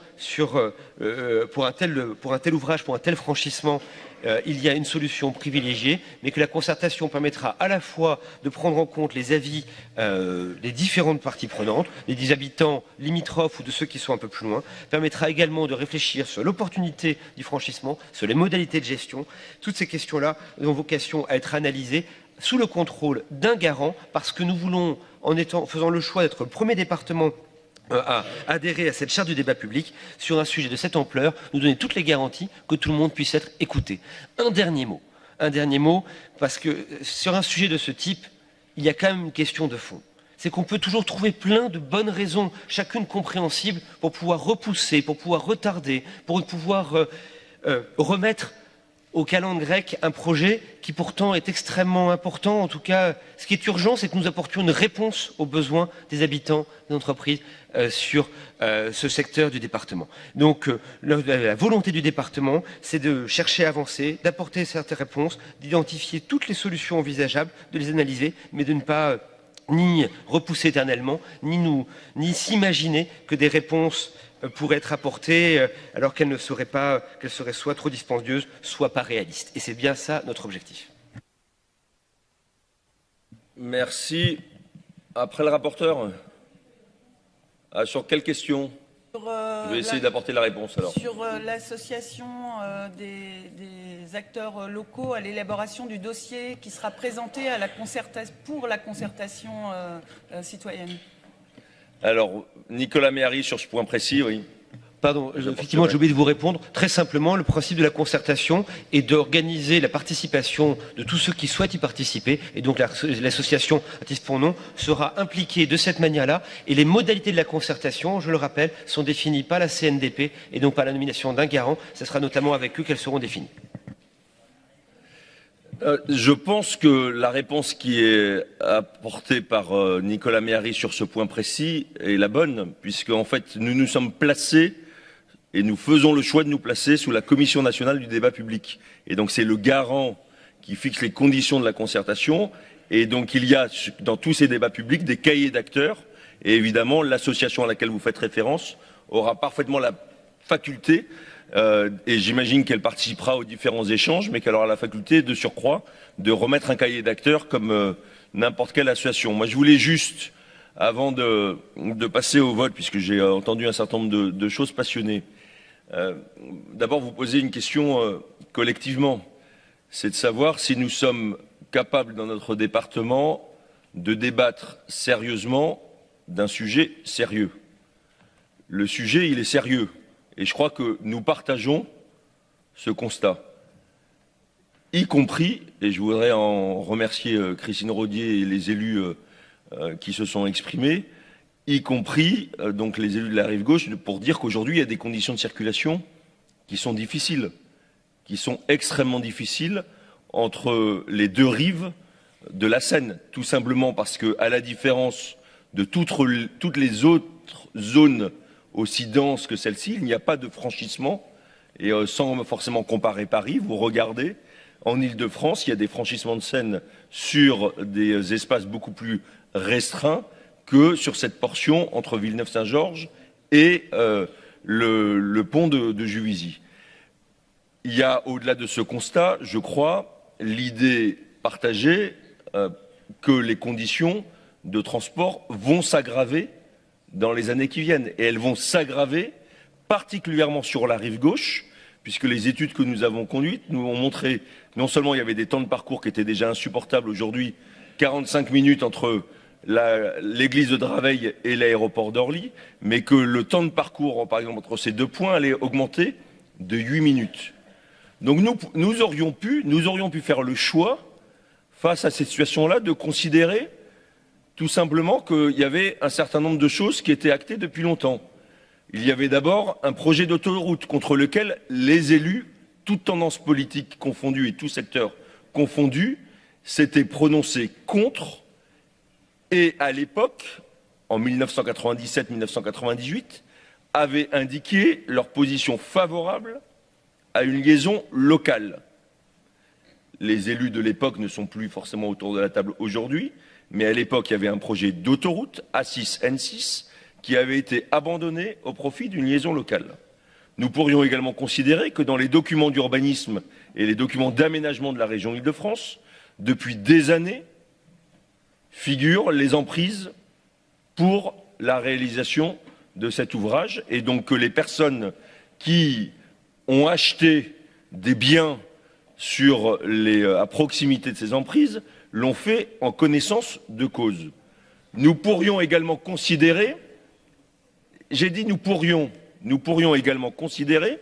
pour un tel ouvrage, pour un tel franchissement, il y a une solution privilégiée, mais que la concertation permettra à la fois de prendre en compte les avis des différentes parties prenantes, des habitants limitrophes ou de ceux qui sont un peu plus loin, permettra également de réfléchir sur l'opportunité du franchissement, sur les modalités de gestion. Toutes ces questions-là ont vocation à être analysées sous le contrôle d'un garant, parce que nous voulons, faisant le choix d'être le premier département à adhérer à cette charte du débat public sur un sujet de cette ampleur, nous donner toutes les garanties que tout le monde puisse être écouté. Un dernier mot, parce que sur un sujet de ce type, il y a quand même une question de fond. C'est qu'on peut toujours trouver plein de bonnes raisons, chacune compréhensible, pour pouvoir repousser, pour pouvoir retarder, pour pouvoir remettre au calendrier grec un projet qui pourtant est extrêmement important. En tout cas, ce qui est urgent, c'est que nous apportions une réponse aux besoins des habitants, des entreprises sur ce secteur du département. Donc la volonté du département, c'est de chercher à avancer, d'apporter certaines réponses, d'identifier toutes les solutions envisageables, de les analyser, mais de ne pas ni repousser éternellement, ni s'imaginer que des réponses pourraient être apportées alors qu'elles seraient soit trop dispendieuses, soit pas réalistes. Et c'est bien ça notre objectif. Merci. Après le rapporteur, sur quelle question? Je vais essayer d'apporter la réponse alors. Sur l'association des acteurs locaux à l'élaboration du dossier qui sera présenté à pour la concertation citoyenne. Alors, Nicolas Méhari, sur ce point précis, oui. Pardon, effectivement, j'ai oublié de vous répondre. Très simplement, le principe de la concertation est d'organiser la participation de tous ceux qui souhaitent y participer. Et donc, l'association Artistes pour Nom sera impliquée de cette manière-là. Et les modalités de la concertation, je le rappelle, sont définies par la CNDP et donc par la nomination d'un garant. Ce sera notamment avec eux qu'elles seront définies. Je pense que la réponse qui est apportée par Nicolas Méhari sur ce point précis est la bonne, puisque en fait, nous nous sommes placés et nous faisons le choix de nous placer sous la Commission nationale du débat public. Et donc c'est le garant qui fixe les conditions de la concertation. Et donc il y a dans tous ces débats publics des cahiers d'acteurs. Et évidemment, l'association à laquelle vous faites référence aura parfaitement la faculté, et j'imagine qu'elle participera aux différents échanges, mais qu'elle aura la faculté de surcroît de remettre un cahier d'acteurs comme n'importe quelle association. Moi, je voulais juste, avant de passer au vote, puisque j'ai entendu un certain nombre de choses passionnées, d'abord vous poser une question collectivement. C'est de savoir si nous sommes capables dans notre département de débattre sérieusement d'un sujet sérieux. Le sujet, il est sérieux. Et je crois que nous partageons ce constat. Y compris, et je voudrais en remercier Christine Rodier et les élus qui se sont exprimés, y compris donc les élus de la rive gauche, pour dire qu'aujourd'hui, il y a des conditions de circulation qui sont difficiles, qui sont extrêmement difficiles entre les deux rives de la Seine, tout simplement parce que, à la différence de toutes les autres zones aussi denses que celle-ci, il n'y a pas de franchissement, et sans forcément comparer Paris, vous regardez, en Île-de-France, il y a des franchissements de Seine sur des espaces beaucoup plus restreints que sur cette portion entre Villeneuve-Saint-Georges et le pont de Juvisy. Il y a, au-delà de ce constat, je crois, l'idée partagée que les conditions de transport vont s'aggraver dans les années qui viennent. Et elles vont s'aggraver particulièrement sur la rive gauche, puisque les études que nous avons conduites nous ont montré non seulement il y avait des temps de parcours qui étaient déjà insupportables aujourd'hui, 45 minutes entre l'église de Draveil et l'aéroport d'Orly, mais que le temps de parcours, par exemple, entre ces deux points allait augmenter de 8 minutes. Donc nous aurions pu faire le choix, face à cette situation-là, de considérer tout simplement qu'il y avait un certain nombre de choses qui étaient actées depuis longtemps. Il y avait d'abord un projet d'autoroute contre lequel les élus, toutes tendances politiques confondues et tout secteur confondu, s'étaient prononcés contre. Et à l'époque, en 1997-1998, avaient indiqué leur position favorable à une liaison locale. Les élus de l'époque ne sont plus forcément autour de la table aujourd'hui, mais à l'époque, il y avait un projet d'autoroute A6-N6 qui avait été abandonné au profit d'une liaison locale. Nous pourrions également considérer que dans les documents d'urbanisme et les documents d'aménagement de la région Île-de-France, depuis des années, figurent les emprises pour la réalisation de cet ouvrage, et donc que les personnes qui ont acheté des biens à proximité de ces emprises l'ont fait en connaissance de cause. Nous pourrions également considérer, j'ai dit nous pourrions également considérer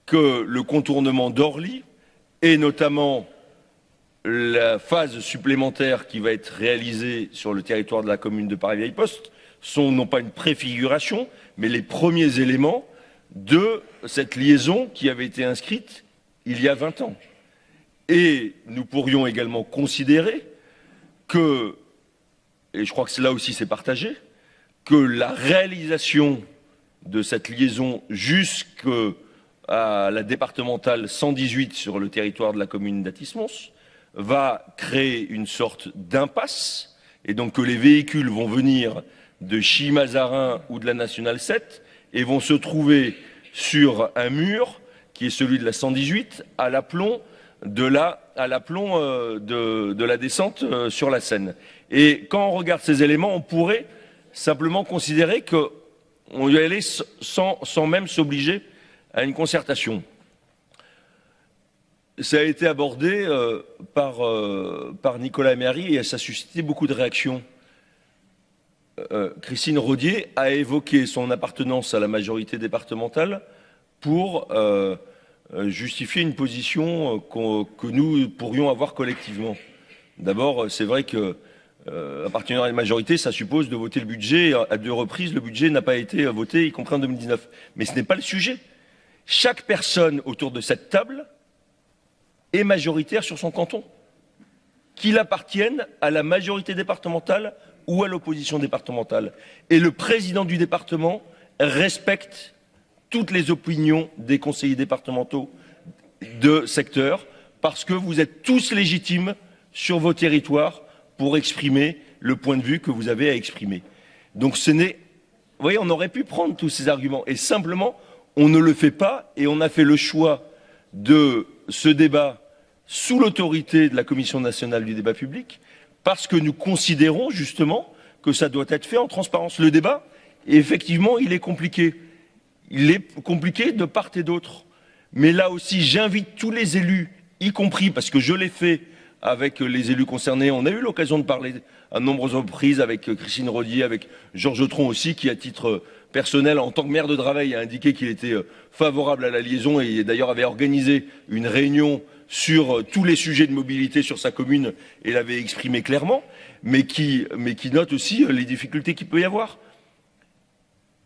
que le contournement d'Orly et notamment la phase supplémentaire qui va être réalisée sur le territoire de la commune de Paris-Vieille-Poste sont non pas une préfiguration, mais les premiers éléments de cette liaison qui avait été inscrite il y a 20 ans. Et nous pourrions également considérer que, et je crois que là aussi c'est partagé, que la réalisation de cette liaison jusqu'à à la départementale 118 sur le territoire de la commune d'Athis-Mons va créer une sorte d'impasse, et donc que les véhicules vont venir de Chimay-Mazarin ou de la Nationale 7 et vont se trouver sur un mur qui est celui de la 118 à l'aplomb de la descente sur la Seine. Et quand on regarde ces éléments, on pourrait simplement considérer qu'on y allait sans même s'obliger à une concertation. Ça a été abordé par Nicolas Méhari et ça a suscité beaucoup de réactions. Christine Rodier a évoqué son appartenance à la majorité départementale pour justifier une position que nous pourrions avoir collectivement. D'abord, c'est vrai que appartenir à la majorité, ça suppose de voter le budget. À 2 reprises, le budget n'a pas été voté, y compris en 2019. Mais ce n'est pas le sujet. Chaque personne autour de cette table est majoritaire sur son canton, qu'il appartienne à la majorité départementale ou à l'opposition départementale. Et le président du département respecte toutes les opinions des conseillers départementaux de secteur, parce que vous êtes tous légitimes sur vos territoires pour exprimer le point de vue que vous avez à exprimer. Donc ce n'est... Vous voyez, on aurait pu prendre tous ces arguments, et simplement, on ne le fait pas, et on a fait le choix de ce débat sous l'autorité de la Commission nationale du débat public, parce que nous considérons justement que ça doit être fait en transparence. Le débat, effectivement, il est compliqué. Il est compliqué de part et d'autre. Mais là aussi, j'invite tous les élus, y compris, parce que je l'ai fait avec les élus concernés. On a eu l'occasion de parler à de nombreuses reprises avec Christine Rodier, avec Georges Tron aussi, qui, à titre personnel, en tant que maire de Draveil, a indiqué qu'il était favorable à la liaison et d'ailleurs avait organisé une réunion sur tous les sujets de mobilité sur sa commune et l'avait exprimé clairement, mais qui note aussi les difficultés qu'il peut y avoir.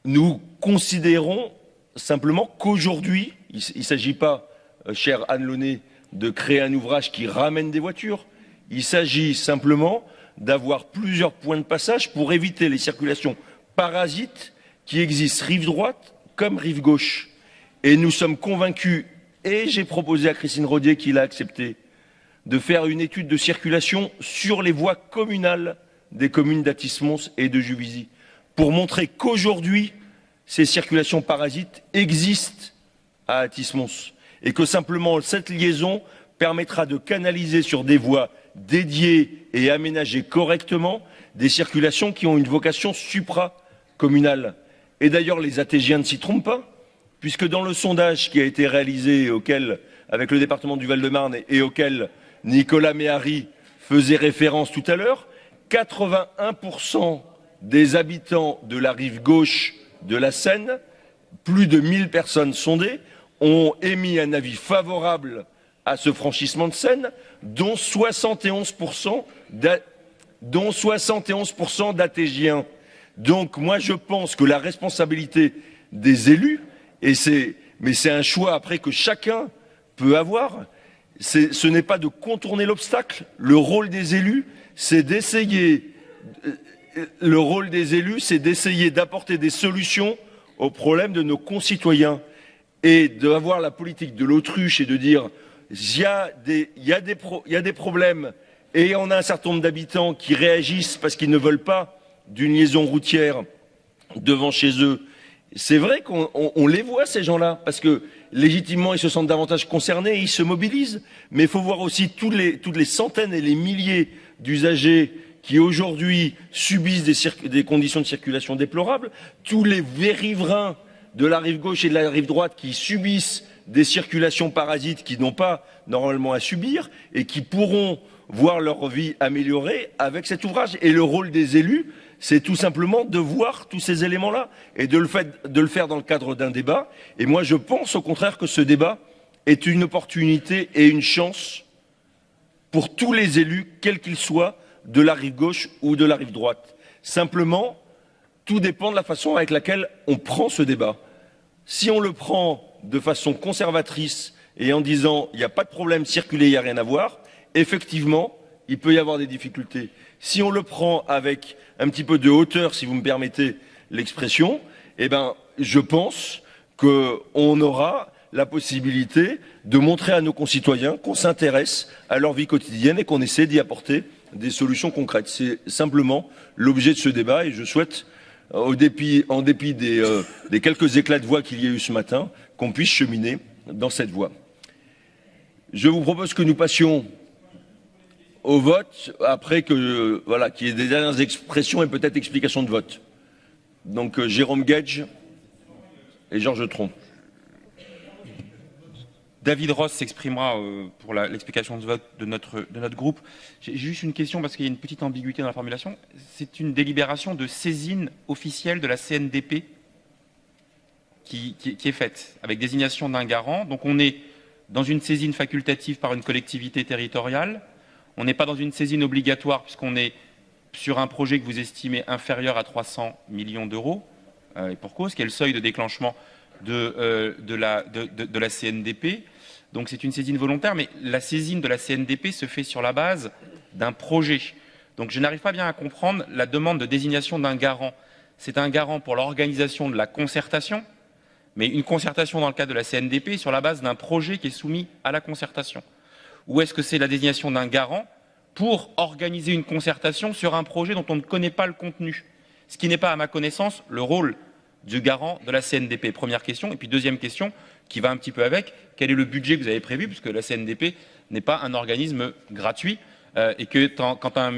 Nous considérons simplement qu'aujourd'hui, il ne s'agit pas, chère Anne Launay, de créer un ouvrage qui ramène des voitures. Il s'agit simplement d'avoir plusieurs points de passage pour éviter les circulations parasites qui existent rive droite comme rive gauche. Et nous sommes convaincus, et j'ai proposé à Christine Rodier, qui l'a accepté, de faire une étude de circulation sur les voies communales des communes d'Athis-Mons et de Juvisy, pour montrer qu'aujourd'hui, ces circulations parasites existent à Athis-Mons et que simplement cette liaison permettra de canaliser sur des voies dédiées et aménagées correctement des circulations qui ont une vocation supra-communale. Et d'ailleurs, les ATGiens ne s'y trompent pas, puisque dans le sondage qui a été réalisé avec le département du Val-de-Marne et auquel Nicolas Méhari faisait référence tout à l'heure, 81% des habitants de la rive gauche de la Seine, plus de 1000 personnes sondées, ont émis un avis favorable à ce franchissement de Seine, dont 71% d'ATGiens. Donc moi je pense que la responsabilité des élus, mais c'est un choix après que chacun peut avoir, ce n'est pas de contourner l'obstacle. Le rôle des élus, c'est d'essayer d'apporter des solutions aux problèmes de nos concitoyens et d'avoir la politique de l'autruche et de dire il y a des problèmes et on a un certain nombre d'habitants qui réagissent parce qu'ils ne veulent pas d'une liaison routière devant chez eux. C'est vrai qu'on les voit, ces gens-là, parce que légitimement, ils se sentent davantage concernés et ils se mobilisent. Mais il faut voir aussi toutes les centaines et les milliers d'usagers qui aujourd'hui subissent des conditions de circulation déplorables, tous les riverains de la rive gauche et de la rive droite qui subissent des circulations parasites qui n'ont pas normalement à subir et qui pourront voir leur vie améliorée avec cet ouvrage. Et le rôle des élus, c'est tout simplement de voir tous ces éléments-là et de le faire dans le cadre d'un débat. Et moi, je pense au contraire que ce débat est une opportunité et une chance pour tous les élus, quels qu'ils soient, de la rive gauche ou de la rive droite. Simplement, tout dépend de la façon avec laquelle on prend ce débat. Si on le prend de façon conservatrice et en disant il n'y a pas de problème, circuler, il n'y a rien à voir, effectivement, il peut y avoir des difficultés. Si on le prend avec un petit peu de hauteur, si vous me permettez l'expression, eh ben, je pense qu'on aura la possibilité de montrer à nos concitoyens qu'on s'intéresse à leur vie quotidienne et qu'on essaie d'y apporter des solutions concrètes. C'est simplement l'objet de ce débat et je souhaite, en dépit des quelques éclats de voix qu'il y a eu ce matin, qu'on puisse cheminer dans cette voie. Je vous propose que nous passions au vote après que, voilà, qu'il y ait des dernières expressions et peut-être explications de vote. Donc Jérôme Guedj et Georges Tron. David Ross s'exprimera pour l'explication de vote de notre groupe. J'ai juste une question parce qu'il y a une petite ambiguïté dans la formulation. C'est une délibération de saisine officielle de la CNDP qui est faite avec désignation d'un garant. Donc on est dans une saisine facultative par une collectivité territoriale. On n'est pas dans une saisine obligatoire puisqu'on est sur un projet que vous estimez inférieur à 300 millions d'euros, et pour cause, qui est le seuil de déclenchement de la CNDP. Donc c'est une saisine volontaire, mais la saisine de la CNDP se fait sur la base d'un projet. Donc je n'arrive pas bien à comprendre la demande de désignation d'un garant. C'est un garant pour l'organisation de la concertation, mais une concertation dans le cadre de la CNDP sur la base d'un projet qui est soumis à la concertation. Ou est-ce que c'est la désignation d'un garant pour organiser une concertation sur un projet dont on ne connaît pas le contenu? Ce qui n'est pas, à ma connaissance, le rôle du garant de la CNDP. Première question. Et puis deuxième question, qui va un petit peu avec, quel est le budget que vous avez prévu, puisque la CNDP n'est pas un organisme gratuit, et que quand un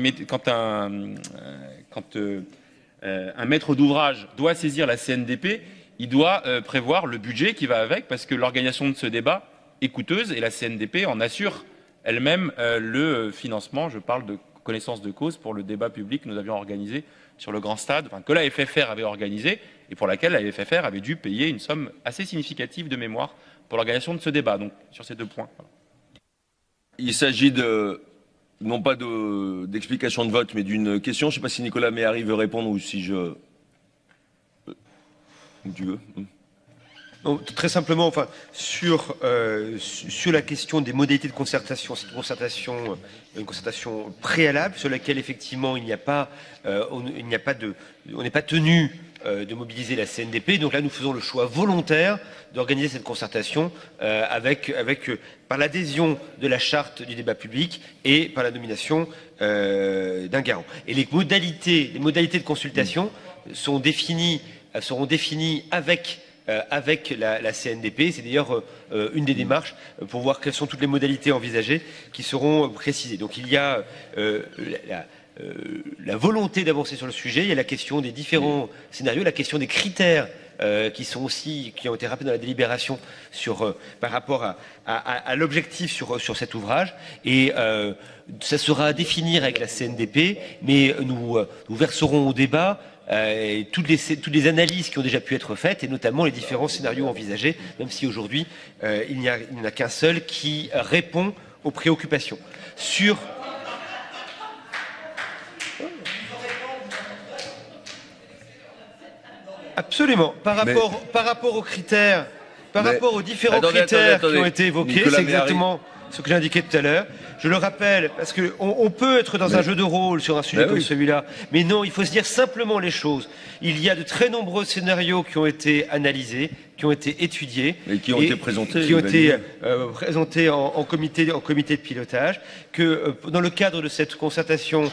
maître d'ouvrage doit saisir la CNDP, il doit prévoir le budget qui va avec, parce que l'organisation de ce débat est coûteuse, et la CNDP en assure elle-même le financement. Je parle de connaissance de cause pour le débat public que nous avions organisé sur le Grand Stade, que la FFR avait organisé et pour laquelle la FFR avait dû payer une somme assez significative de mémoire pour l'organisation de ce débat. Donc sur ces deux points. Voilà. Il s'agit non pas d'explication de vote, mais d'une question. Je ne sais pas si Nicolas Méhari veut répondre ou si je... Tu veux? Non, très simplement, enfin, sur la question des modalités de concertation, c'est une concertation préalable sur laquelle effectivement on n'est pas tenu de mobiliser la CNDP. Donc là, nous faisons le choix volontaire d'organiser cette concertation par l'adhésion de la charte du débat public et par la nomination d'un garant. Et les modalités de consultation seront définies avec la CNDP. C'est d'ailleurs une des démarches pour voir quelles sont toutes les modalités envisagées qui seront précisées. Donc il y a la volonté d'avancer sur le sujet, il y a la question des différents scénarios, la question des critères qui ont été rappelés dans la délibération par rapport à l'objectif sur cet ouvrage. Et ça sera à définir avec la CNDP, mais nous verserons au débat toutes les analyses qui ont déjà pu être faites, et notamment les différents scénarios envisagés, même si aujourd'hui il n'y en a qu'un seul qui répond aux préoccupations. Absolument. Par rapport aux critères, rapport aux différents critères qui ont été évoqués, c'est exactement ce que j'ai indiqué tout à l'heure. Je le rappelle, parce qu'on peut être dans un jeu de rôle sur un sujet comme celui-là, mais non, il faut se dire simplement les choses. Il y a de très nombreux scénarios qui ont été analysés, qui ont été étudiés. Et qui ont été présentés. Qui ont été présentés en comité de pilotage, que dans le cadre de cette concertation,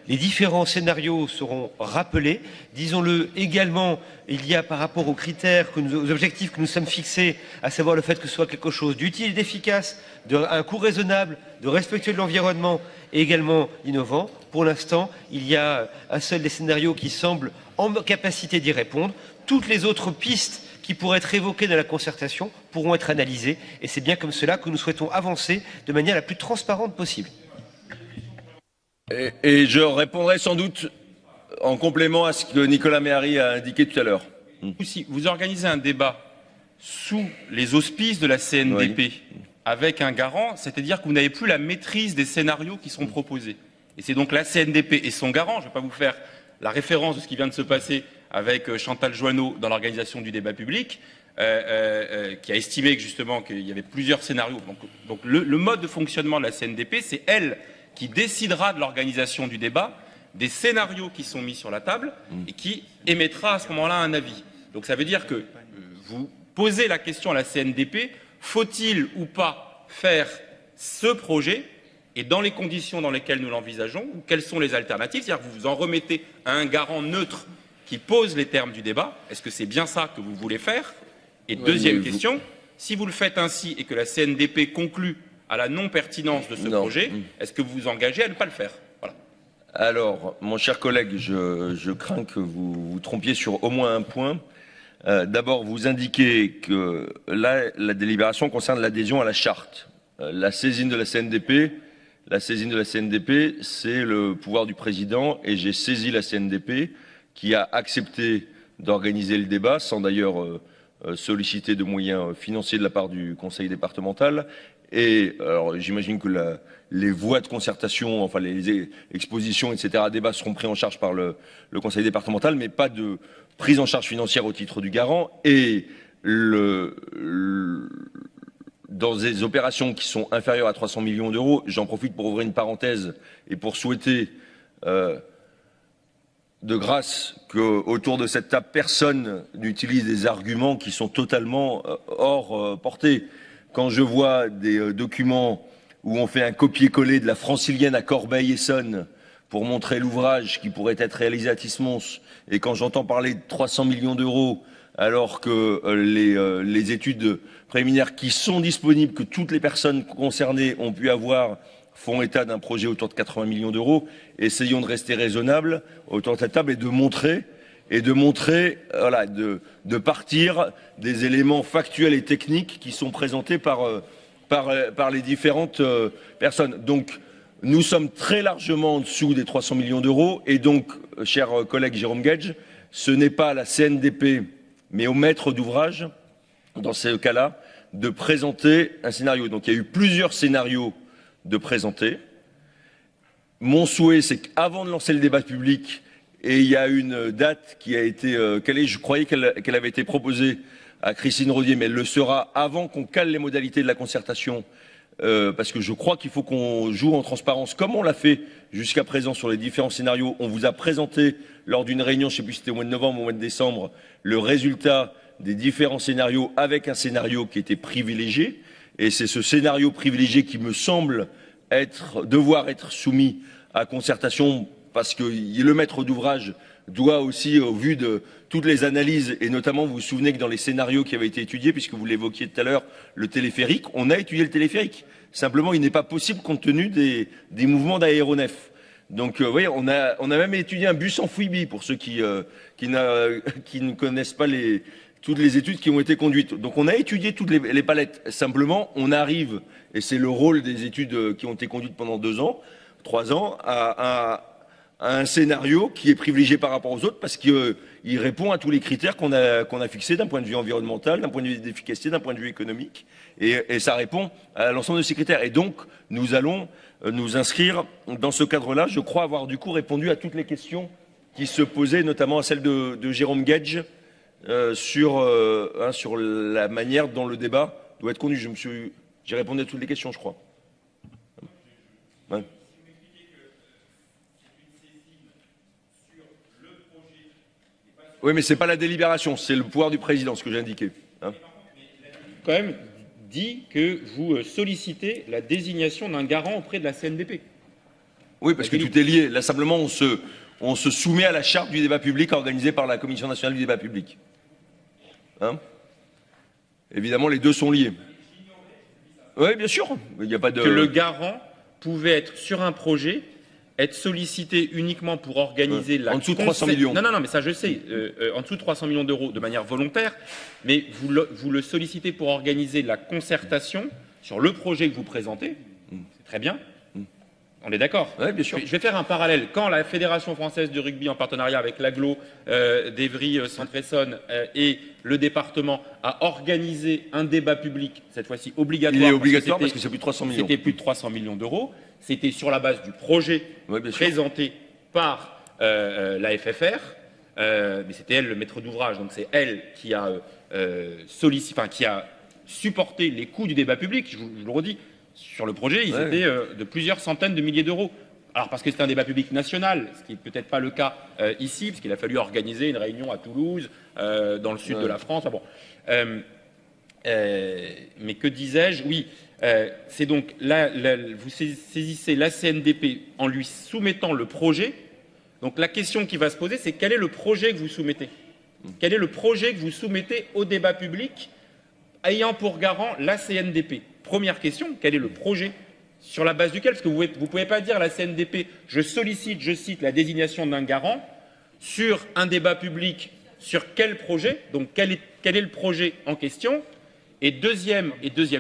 les différents scénarios seront rappelés. Disons-le également, il y a par rapport aux critères, aux objectifs que nous sommes fixés, à savoir le fait que ce soit quelque chose d'utile et d'efficace, à un coût raisonnable, de respectueux de l'environnement et également innovant. Pour l'instant, il y a un seul des scénarios qui semble en capacité d'y répondre. Toutes les autres pistes qui pourraient être évoquées dans la concertation pourront être analysées. Et c'est bien comme cela que nous souhaitons avancer de manière la plus transparente possible. Et je répondrai sans doute en complément à ce que Nicolas Méhari a indiqué tout à l'heure. Si vous organisez un débat sous les auspices de la CNDP avec un garant, c'est-à-dire que vous n'avez plus la maîtrise des scénarios qui sont proposés. Et c'est donc la CNDP et son garant, je ne vais pas vous faire la référence de ce qui vient de se passer avec Chantal Joanneau dans l'organisation du débat public, qui a estimé que justement qu'il y avait plusieurs scénarios. Donc le mode de fonctionnement de la CNDP, c'est elle qui décidera de l'organisation du débat, des scénarios qui sont mis sur la table et qui émettra à ce moment-là un avis. Donc ça veut dire que vous poser la question à la CNDP, faut-il ou pas faire ce projet et dans les conditions dans lesquelles nous l'envisageons, ou quelles sont les alternatives? C'est-à-dire que vous vous en remettez à un garant neutre qui pose les termes du débat. Est-ce que c'est bien ça que vous voulez faire? Et deuxième question, si vous le faites ainsi et que la CNDP conclut à la non-pertinence de ce projet, est-ce que vous vous engagez à ne pas le faire? Voilà. Alors, mon cher collègue, je crains que vous vous trompiez sur au moins un point. D'abord, vous indiquez que là, la délibération concerne l'adhésion à la charte. La saisine de la CNDP, c'est le pouvoir du président, et j'ai saisi la CNDP qui a accepté d'organiser le débat, sans d'ailleurs solliciter de moyens financiers de la part du conseil départemental. Et alors, j'imagine que les voies de concertation, enfin les expositions, etc., débats seront pris en charge par le conseil départemental, mais pas de prise en charge financière au titre du garant. Et dans des opérations qui sont inférieures à 300 millions d'euros, j'en profite pour ouvrir une parenthèse et pour souhaiter de grâce qu'autour de cette table, personne n'utilise des arguments qui sont totalement hors portée. Quand je vois des documents où on fait un copier-coller de la Francilienne à Corbeil-Essonnes pour montrer l'ouvrage qui pourrait être réalisé à Tismons, et quand j'entends parler de 300 millions d'euros, alors que les études préliminaires qui sont disponibles, que toutes les personnes concernées ont pu avoir, font état d'un projet autour de 80 millions d'euros, essayons de rester raisonnables autour de cette table et de montrer, voilà, de partir des éléments factuels et techniques qui sont présentés par les différentes personnes. Donc, nous sommes très largement en dessous des 300 millions d'euros, et donc, cher collègue Jérôme Guedj, ce n'est pas à la CNDP, mais au maître d'ouvrage, dans ce cas-là, de présenter un scénario. Donc, il y a eu plusieurs scénarios de présenter. Mon souhait, c'est qu'avant de lancer le débat public, et il y a une date qui a été calée, je croyais qu'elle avait été proposée à Christine Rodier, mais elle le sera avant qu'on cale les modalités de la concertation, parce que je crois qu'il faut qu'on joue en transparence, comme on l'a fait jusqu'à présent sur les différents scénarios. On vous a présenté lors d'une réunion, je ne sais plus si c'était au mois de novembre ou au mois de décembre, le résultat des différents scénarios avec un scénario qui était privilégié. Et c'est ce scénario privilégié qui me semble devoir être soumis à concertation, parce que le maître d'ouvrage doit aussi, au vu de toutes les analyses, et notamment, vous vous souvenez que dans les scénarios qui avaient été étudiés, puisque vous l'évoquiez tout à l'heure, le téléphérique, on a étudié le téléphérique. Simplement, il n'est pas possible compte tenu des mouvements d'aéronefs. Donc, vous voyez, on a même étudié un bus amphibie, pour ceux qui ne connaissent pas toutes les études qui ont été conduites. Donc, on a étudié toutes les palettes. Simplement, on arrive, et c'est le rôle des études qui ont été conduites pendant 2 ans, 3 ans, à un scénario qui est privilégié par rapport aux autres, parce qu'il répond à tous les critères qu'on a fixés d'un point de vue environnemental, d'un point de vue d'efficacité, d'un point de vue économique, et ça répond à l'ensemble de ces critères. Et donc, nous allons nous inscrire dans ce cadre-là. Je crois avoir du coup répondu à toutes les questions qui se posaient, notamment à celle de Jérôme Guedj, sur la manière dont le débat doit être conduit. J'ai répondu à toutes les questions, je crois. Ouais. Oui, mais ce n'est pas la délibération, c'est le pouvoir du président, ce que j'ai indiqué. Hein. Quand même dit que vous sollicitez la désignation d'un garant auprès de la CNDP. Oui, parce que tout est lié. Là, simplement, on se soumet à la charte du débat public organisée par la Commission nationale du débat public. Hein? Évidemment, les deux sont liés. Oui, bien sûr. Il n'y a pas de... Que le garant pouvait être sur un projet, être sollicité uniquement pour organiser la... En dessous de 300 millions. Non, mais ça je sais. En dessous de 300 millions d'euros de manière volontaire, mais vous le sollicitez pour organiser la concertation sur le projet que vous présentez. C'est très bien. On est d'accord? Oui, bien sûr. Je vais faire un parallèle. Quand la Fédération française de rugby, en partenariat avec l'Aglo d'Evry, Centre-Essonne et le département, a organisé un débat public, cette fois-ci obligatoire. Il est obligatoire parce que c'est plus de 300 millions. C'était plus de 300 millions d'euros. C'était sur la base du projet présenté par la FFR, mais c'était elle le maître d'ouvrage, donc c'est elle qui a qui a supporté les coûts du débat public. Je vous le redis. Sur le projet, ils étaient de plusieurs centaines de milliers d'euros. Alors parce que c'est un débat public national, ce qui n'est peut-être pas le cas ici, parce qu'il a fallu organiser une réunion à Toulouse, dans le sud de la France. Bon. Mais que disais-je? Oui, c'est donc là, vous saisissez la CNDP en lui soumettant le projet. Donc la question qui va se poser, c'est quel est le projet que vous soumettez? Quel est le projet que vous soumettez au débat public ayant pour garant la CNDP? Première question, quel est le projet sur la base duquel, parce que vous ne pouvez pas dire à la CNDP, je sollicite, je cite, la désignation d'un garant sur un débat public sur quel projet, donc quel est le projet en question. Et deuxième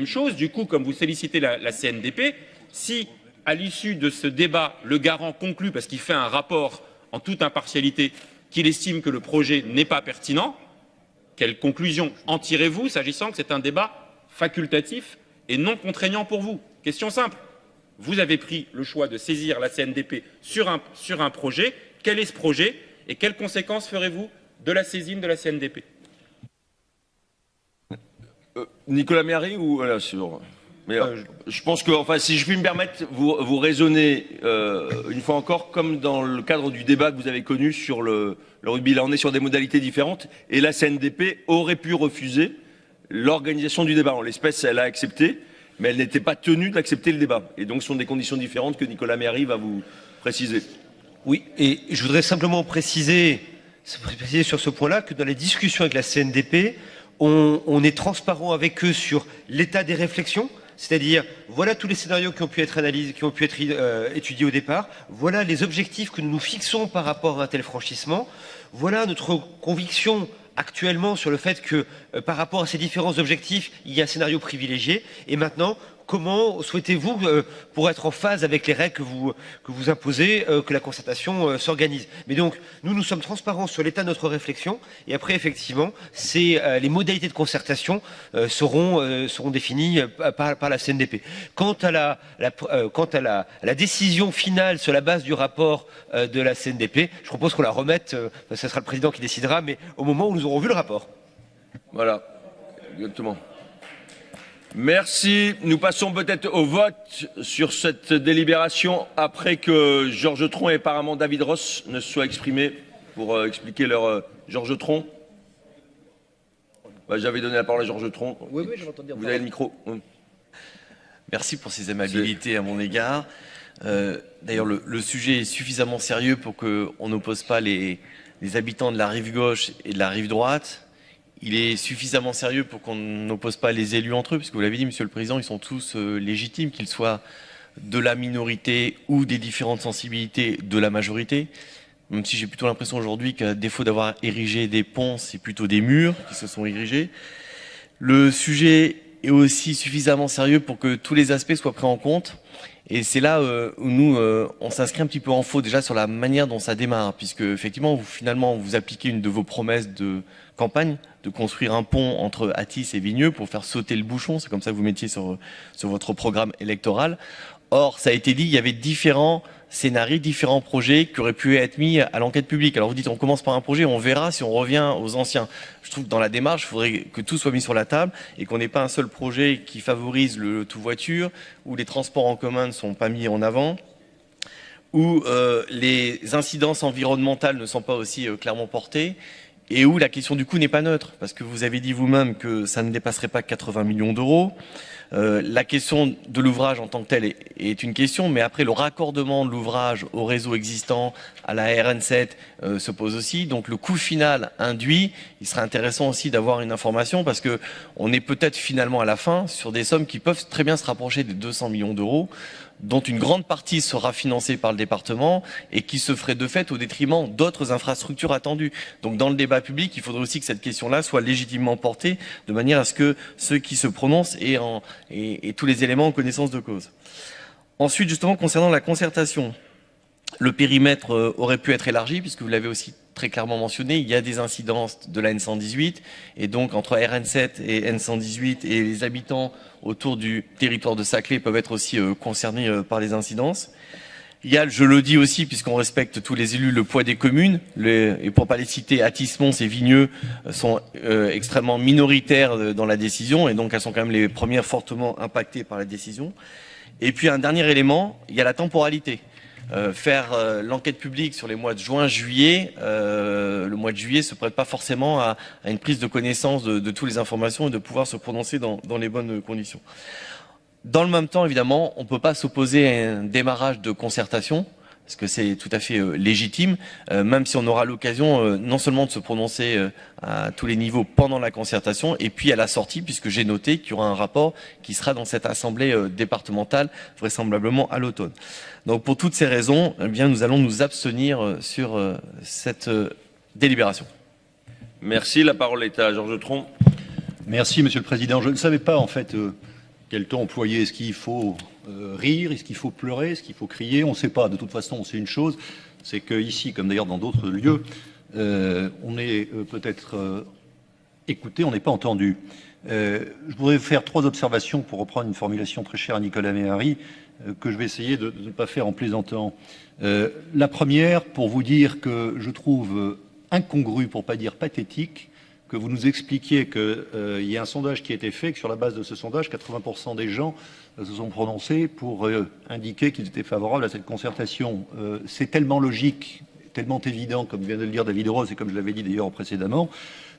chose, du coup, comme vous sollicitez la CNDP, si à l'issue de ce débat, le garant conclut, parce qu'il fait un rapport en toute impartialité, qu'il estime que le projet n'est pas pertinent, quelle conclusion en tirez-vous, s'agissant que c'est un débat facultatif et non contraignant pour vous? Question simple. Vous avez pris le choix de saisir la CNDP sur un projet. Quel est ce projet et quelles conséquences ferez-vous de la saisine de la CNDP? Nicolas Méhari ou voilà, sur... Mais je pense que, enfin, si je puis me permettre, vous raisonnez une fois encore comme dans le cadre du débat que vous avez connu sur le rugby. Là, on est sur des modalités différentes et la CNDP aurait pu refuser l'organisation du débat. En l'espèce, elle a accepté, mais elle n'était pas tenue d'accepter le débat. Et donc, ce sont des conditions différentes que Nicolas Méhari va vous préciser. Oui, et je voudrais simplement préciser sur ce point-là que dans les discussions avec la CNDP, on est transparent avec eux sur l'état des réflexions. C'est-à-dire, voilà tous les scénarios qui ont pu être analysés, qui ont pu être étudiés au départ. Voilà les objectifs que nous nous fixons par rapport à un tel franchissement. Voilà notre conviction actuellement sur le fait que par rapport à ces différents objectifs, il y a un scénario privilégié. Et maintenant, comment souhaitez-vous, pour être en phase avec les règles que vous imposez, que la concertation s'organise? Mais donc, nous sommes transparents sur l'état de notre réflexion. Et après, effectivement, les modalités de concertation seront définies par la CNDP. Quant à la décision finale sur la base du rapport de la CNDP, je propose qu'on la remette, ce sera le président qui décidera, mais au moment où nous aurons vu le rapport. Voilà, exactement. Merci. Nous passons peut-être au vote sur cette délibération après que Georges Tron et apparemment David Ross ne se soient exprimés pour expliquer leur... Georges Tron. J'avais donné la parole à Georges Tron. Oui, je m'entends dire. Vous avez le micro. Oui. Merci pour ces amabilités à mon égard. D'ailleurs, le sujet est suffisamment sérieux pour qu'on n'oppose pas les habitants de la rive gauche et de la rive droite. Il est suffisamment sérieux pour qu'on n'oppose pas les élus entre eux, puisque vous l'avez dit, Monsieur le Président, ils sont tous légitimes, qu'ils soient de la minorité ou des différentes sensibilités de la majorité. Même si j'ai plutôt l'impression aujourd'hui qu'à défaut d'avoir érigé des ponts, c'est plutôt des murs qui se sont érigés. Le sujet est aussi suffisamment sérieux pour que tous les aspects soient pris en compte. Et c'est là où nous, on s'inscrit un petit peu en faux déjà sur la manière dont ça démarre, puisque effectivement, vous appliquez une de vos promesses de campagne, de construire un pont entre Athis et Vigneux pour faire sauter le bouchon. C'est comme ça que vous mettiez sur votre programme électoral. Or, ça a été dit, il y avait différents scénarios, différents projets qui auraient pu être mis à l'enquête publique. Alors vous dites, on commence par un projet, on verra si on revient aux anciens. Je trouve que dans la démarche, il faudrait que tout soit mis sur la table et qu'on n'ait pas un seul projet qui favorise le tout voiture, où les transports en commun ne sont pas mis en avant, où les incidences environnementales ne sont pas aussi clairement portées, et où la question du coût n'est pas neutre, parce que vous avez dit vous-même que ça ne dépasserait pas 80 millions d'euros. La question de l'ouvrage en tant que tel est une question, mais après le raccordement de l'ouvrage au réseau existant, à la RN7, se pose aussi. Donc le coût final induit, il serait intéressant aussi d'avoir une information, parce que on est peut-être finalement à la fin sur des sommes qui peuvent très bien se rapprocher des 200 millions d'euros, dont une grande partie sera financée par le département et qui se ferait de fait au détriment d'autres infrastructures attendues. Donc dans le débat public, il faudrait aussi que cette question-là soit légitimement portée de manière à ce que ceux qui se prononcent aient tous les éléments en connaissance de cause. Ensuite, justement, concernant la concertation, le périmètre aurait pu être élargi, puisque vous l'avez aussi très clairement mentionné, il y a des incidences de la N118, et donc entre RN7 et N118, et les habitants autour du territoire de Saclay peuvent être aussi concernés par les incidences. Il y a, je le dis aussi, puisqu'on respecte tous les élus, le poids des communes, et pour pas les citer, Athis, Mons et Vigneux sont extrêmement minoritaires dans la décision, et donc elles sont quand même les premières fortement impactées par la décision. Et puis un dernier élément, il y a la temporalité. faire l'enquête publique sur les mois de juin, juillet, le mois de juillet se prête pas forcément à une prise de connaissance de toutes les informations et de pouvoir se prononcer dans les bonnes conditions. Dans le même temps, évidemment, on ne peut pas s'opposer à un démarrage de concertation, parce que c'est tout à fait légitime, même si on aura l'occasion non seulement de se prononcer à tous les niveaux pendant la concertation, et puis à la sortie, puisque j'ai noté qu'il y aura un rapport qui sera dans cette assemblée départementale, vraisemblablement à l'automne. Donc pour toutes ces raisons, eh bien, nous allons nous abstenir sur cette délibération. Merci. La parole est à Georges Tron. Merci, Monsieur le Président. Je ne savais pas, en fait, quel ton employer. Est-ce qu'il faut rire? Est-ce qu'il faut pleurer? Est-ce qu'il faut crier? On ne sait pas. De toute façon, on sait une chose, c'est qu'ici, comme d'ailleurs dans d'autres lieux, on est peut-être écouté, on n'est pas entendu. Je voudrais faire 3 observations pour reprendre une formulation très chère à Nicolas Méhari, que je vais essayer de ne pas faire en plaisantant. La première, pour vous dire que je trouve incongru, pour pas dire pathétique, que vous nous expliquiez qu'il y a un sondage qui a été fait, que sur la base de ce sondage, 80% des gens se sont prononcés pour indiquer qu'ils étaient favorables à cette concertation. C'est tellement logique, tellement évident, comme vient de le dire David Rose, et comme je l'avais dit d'ailleurs précédemment,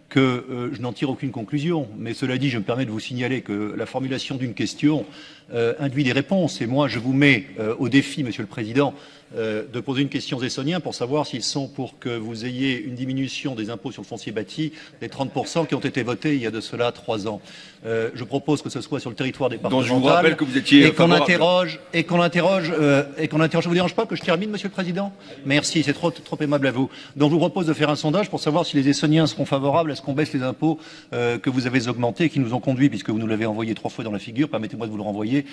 que je n'en tire aucune conclusion. Mais cela dit, je me permets de vous signaler que la formulation d'une question induit des réponses. Et moi, je vous mets au défi, Monsieur le Président, de poser une question aux Essonniens pour savoir s'ils sont pour que vous ayez une diminution des impôts sur le foncier bâti des 30% qui ont été votés il y a de cela 3 ans. Je propose que ce soit sur le territoire départemental. Donc je vous rappelle que vous étiez et qu'on interroge. Je vous dérange pas que je termine, Monsieur le Président? Merci, c'est trop aimable à vous. Donc je vous propose de faire un sondage pour savoir si les Essonniens seront favorables à ce qu'on baisse les impôts que vous avez augmentés et qui nous ont conduit, puisque vous nous l'avez envoyé 3 fois dans la figure, permettez-moi de vous le renvoyer,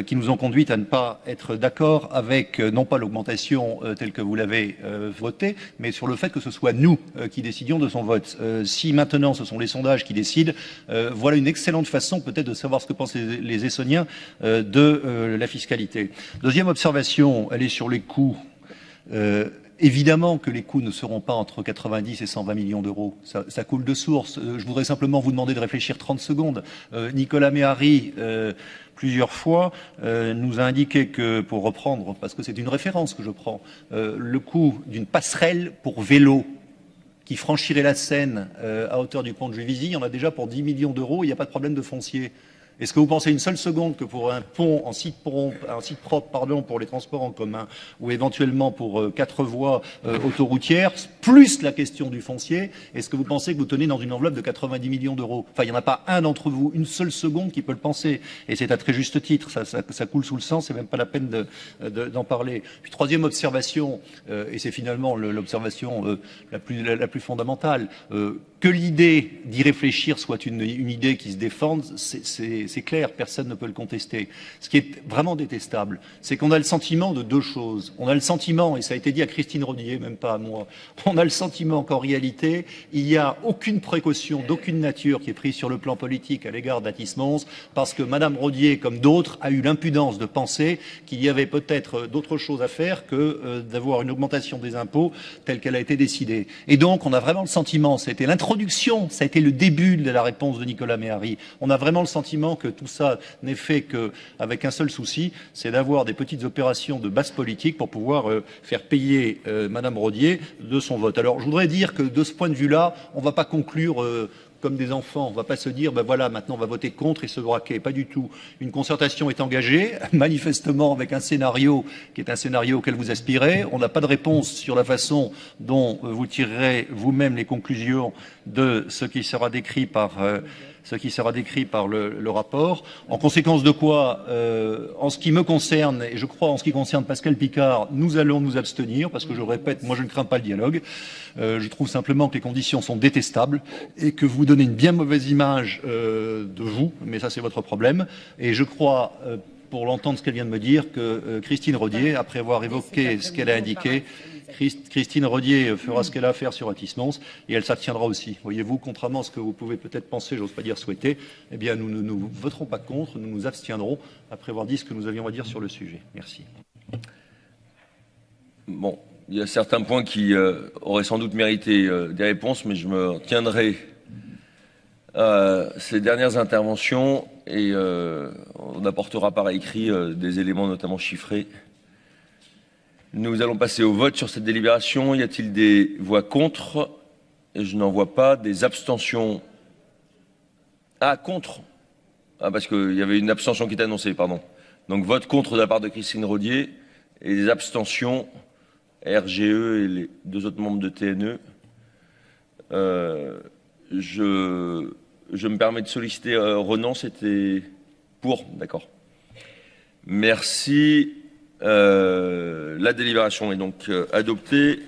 qui nous ont conduit à ne pas être d'accord avec non pas l'augmentation telle que vous l'avez votée, mais sur le fait que ce soit nous qui décidions de son vote. Si maintenant ce sont les sondages qui décident, voilà une excellente façon peut-être de savoir ce que pensent les Essonniens de la fiscalité. Deuxième observation, elle est sur les coûts. Évidemment que les coûts ne seront pas entre 90 et 120 millions d'euros. Ça coule de source. Je voudrais simplement vous demander de réfléchir 30 secondes. Nicolas Méhari, plusieurs fois, nous a indiqué que, pour reprendre, parce que c'est une référence que je prends, le coût d'une passerelle pour vélo qui franchirait la Seine à hauteur du pont de Juvisy, il y en a déjà pour 10 millions d'euros, il n'y a pas de problème de foncier. Est-ce que vous pensez une seule seconde que pour un pont en site propre, pour les transports en commun, ou éventuellement pour 4 voies autoroutières, plus la question du foncier, est-ce que vous pensez que vous tenez dans une enveloppe de 90 millions d'euros? Enfin, il n'y en a pas un d'entre vous, une seule seconde qui peut le penser. Et c'est à très juste titre, ça coule sous le sang, c'est même pas la peine d'en parler. Puis troisième observation, et c'est finalement l'observation la plus fondamentale, que l'idée d'y réfléchir soit une idée qui se défende, c'est clair, personne ne peut le contester. Ce qui est vraiment détestable, c'est qu'on a le sentiment de 2 choses. On a le sentiment, et ça a été dit à Christine Rodier, même pas à moi, on a le sentiment qu'en réalité, il n'y a aucune précaution d'aucune nature qui est prise sur le plan politique à l'égard d'Athis-Mons, parce que Madame Rodier, comme d'autres, a eu l'impudence de penser qu'il y avait peut-être d'autres choses à faire que d'avoir une augmentation des impôts telle qu'elle a été décidée. Et donc, on a vraiment le sentiment, ça a été l'introduction, ça a été le début de la réponse de Nicolas Méhari, on a vraiment le sentiment que tout ça n'est fait qu'avec un seul souci, c'est d'avoir des petites opérations de base politique pour pouvoir faire payer Madame Rodier de son vote. Alors je voudrais dire que de ce point de vue-là, on ne va pas conclure comme des enfants, on ne va pas se dire ben voilà, maintenant on va voter contre et se braquer, pas du tout. Une concertation est engagée, manifestement avec un scénario qui est un scénario auquel vous aspirez. On n'a pas de réponse sur la façon dont vous tirerez vous-même les conclusions de ce qui sera décrit par le rapport. En conséquence de quoi, en ce qui me concerne, et je crois en ce qui concerne Pascal Picard, nous allons nous abstenir, parce que je répète, moi je ne crains pas le dialogue. Je trouve simplement que les conditions sont détestables et que vous donnez une bien mauvaise image de vous, mais ça c'est votre problème. Et je crois, pour l'entendre ce qu'elle vient de me dire, que Christine Rodier, après avoir évoqué ce qu'elle a indiqué, Christine Rodier fera ce qu'elle a à faire sur Athis-Mons et elle s'abstiendra aussi. Voyez-vous, contrairement à ce que vous pouvez peut-être penser, j'ose pas dire souhaiter, eh bien nous ne voterons pas contre, nous nous abstiendrons après avoir dit ce que nous avions à dire sur le sujet. Merci. Bon, il y a certains points qui auraient sans doute mérité des réponses, mais je me tiendrai à ces dernières interventions et on apportera par écrit des éléments notamment chiffrés. Nous allons passer au vote sur cette délibération. Y a-t-il des voix contre? Je n'en vois pas. Des abstentions? Ah, contre. Ah, parce qu'il y avait une abstention qui était annoncée, pardon. Donc vote contre de la part de Christine Rodier et des abstentions RGE et les 2 autres membres de TNE. Je me permets de solliciter Renan, c'était pour, d'accord. Merci. La délibération est donc adoptée.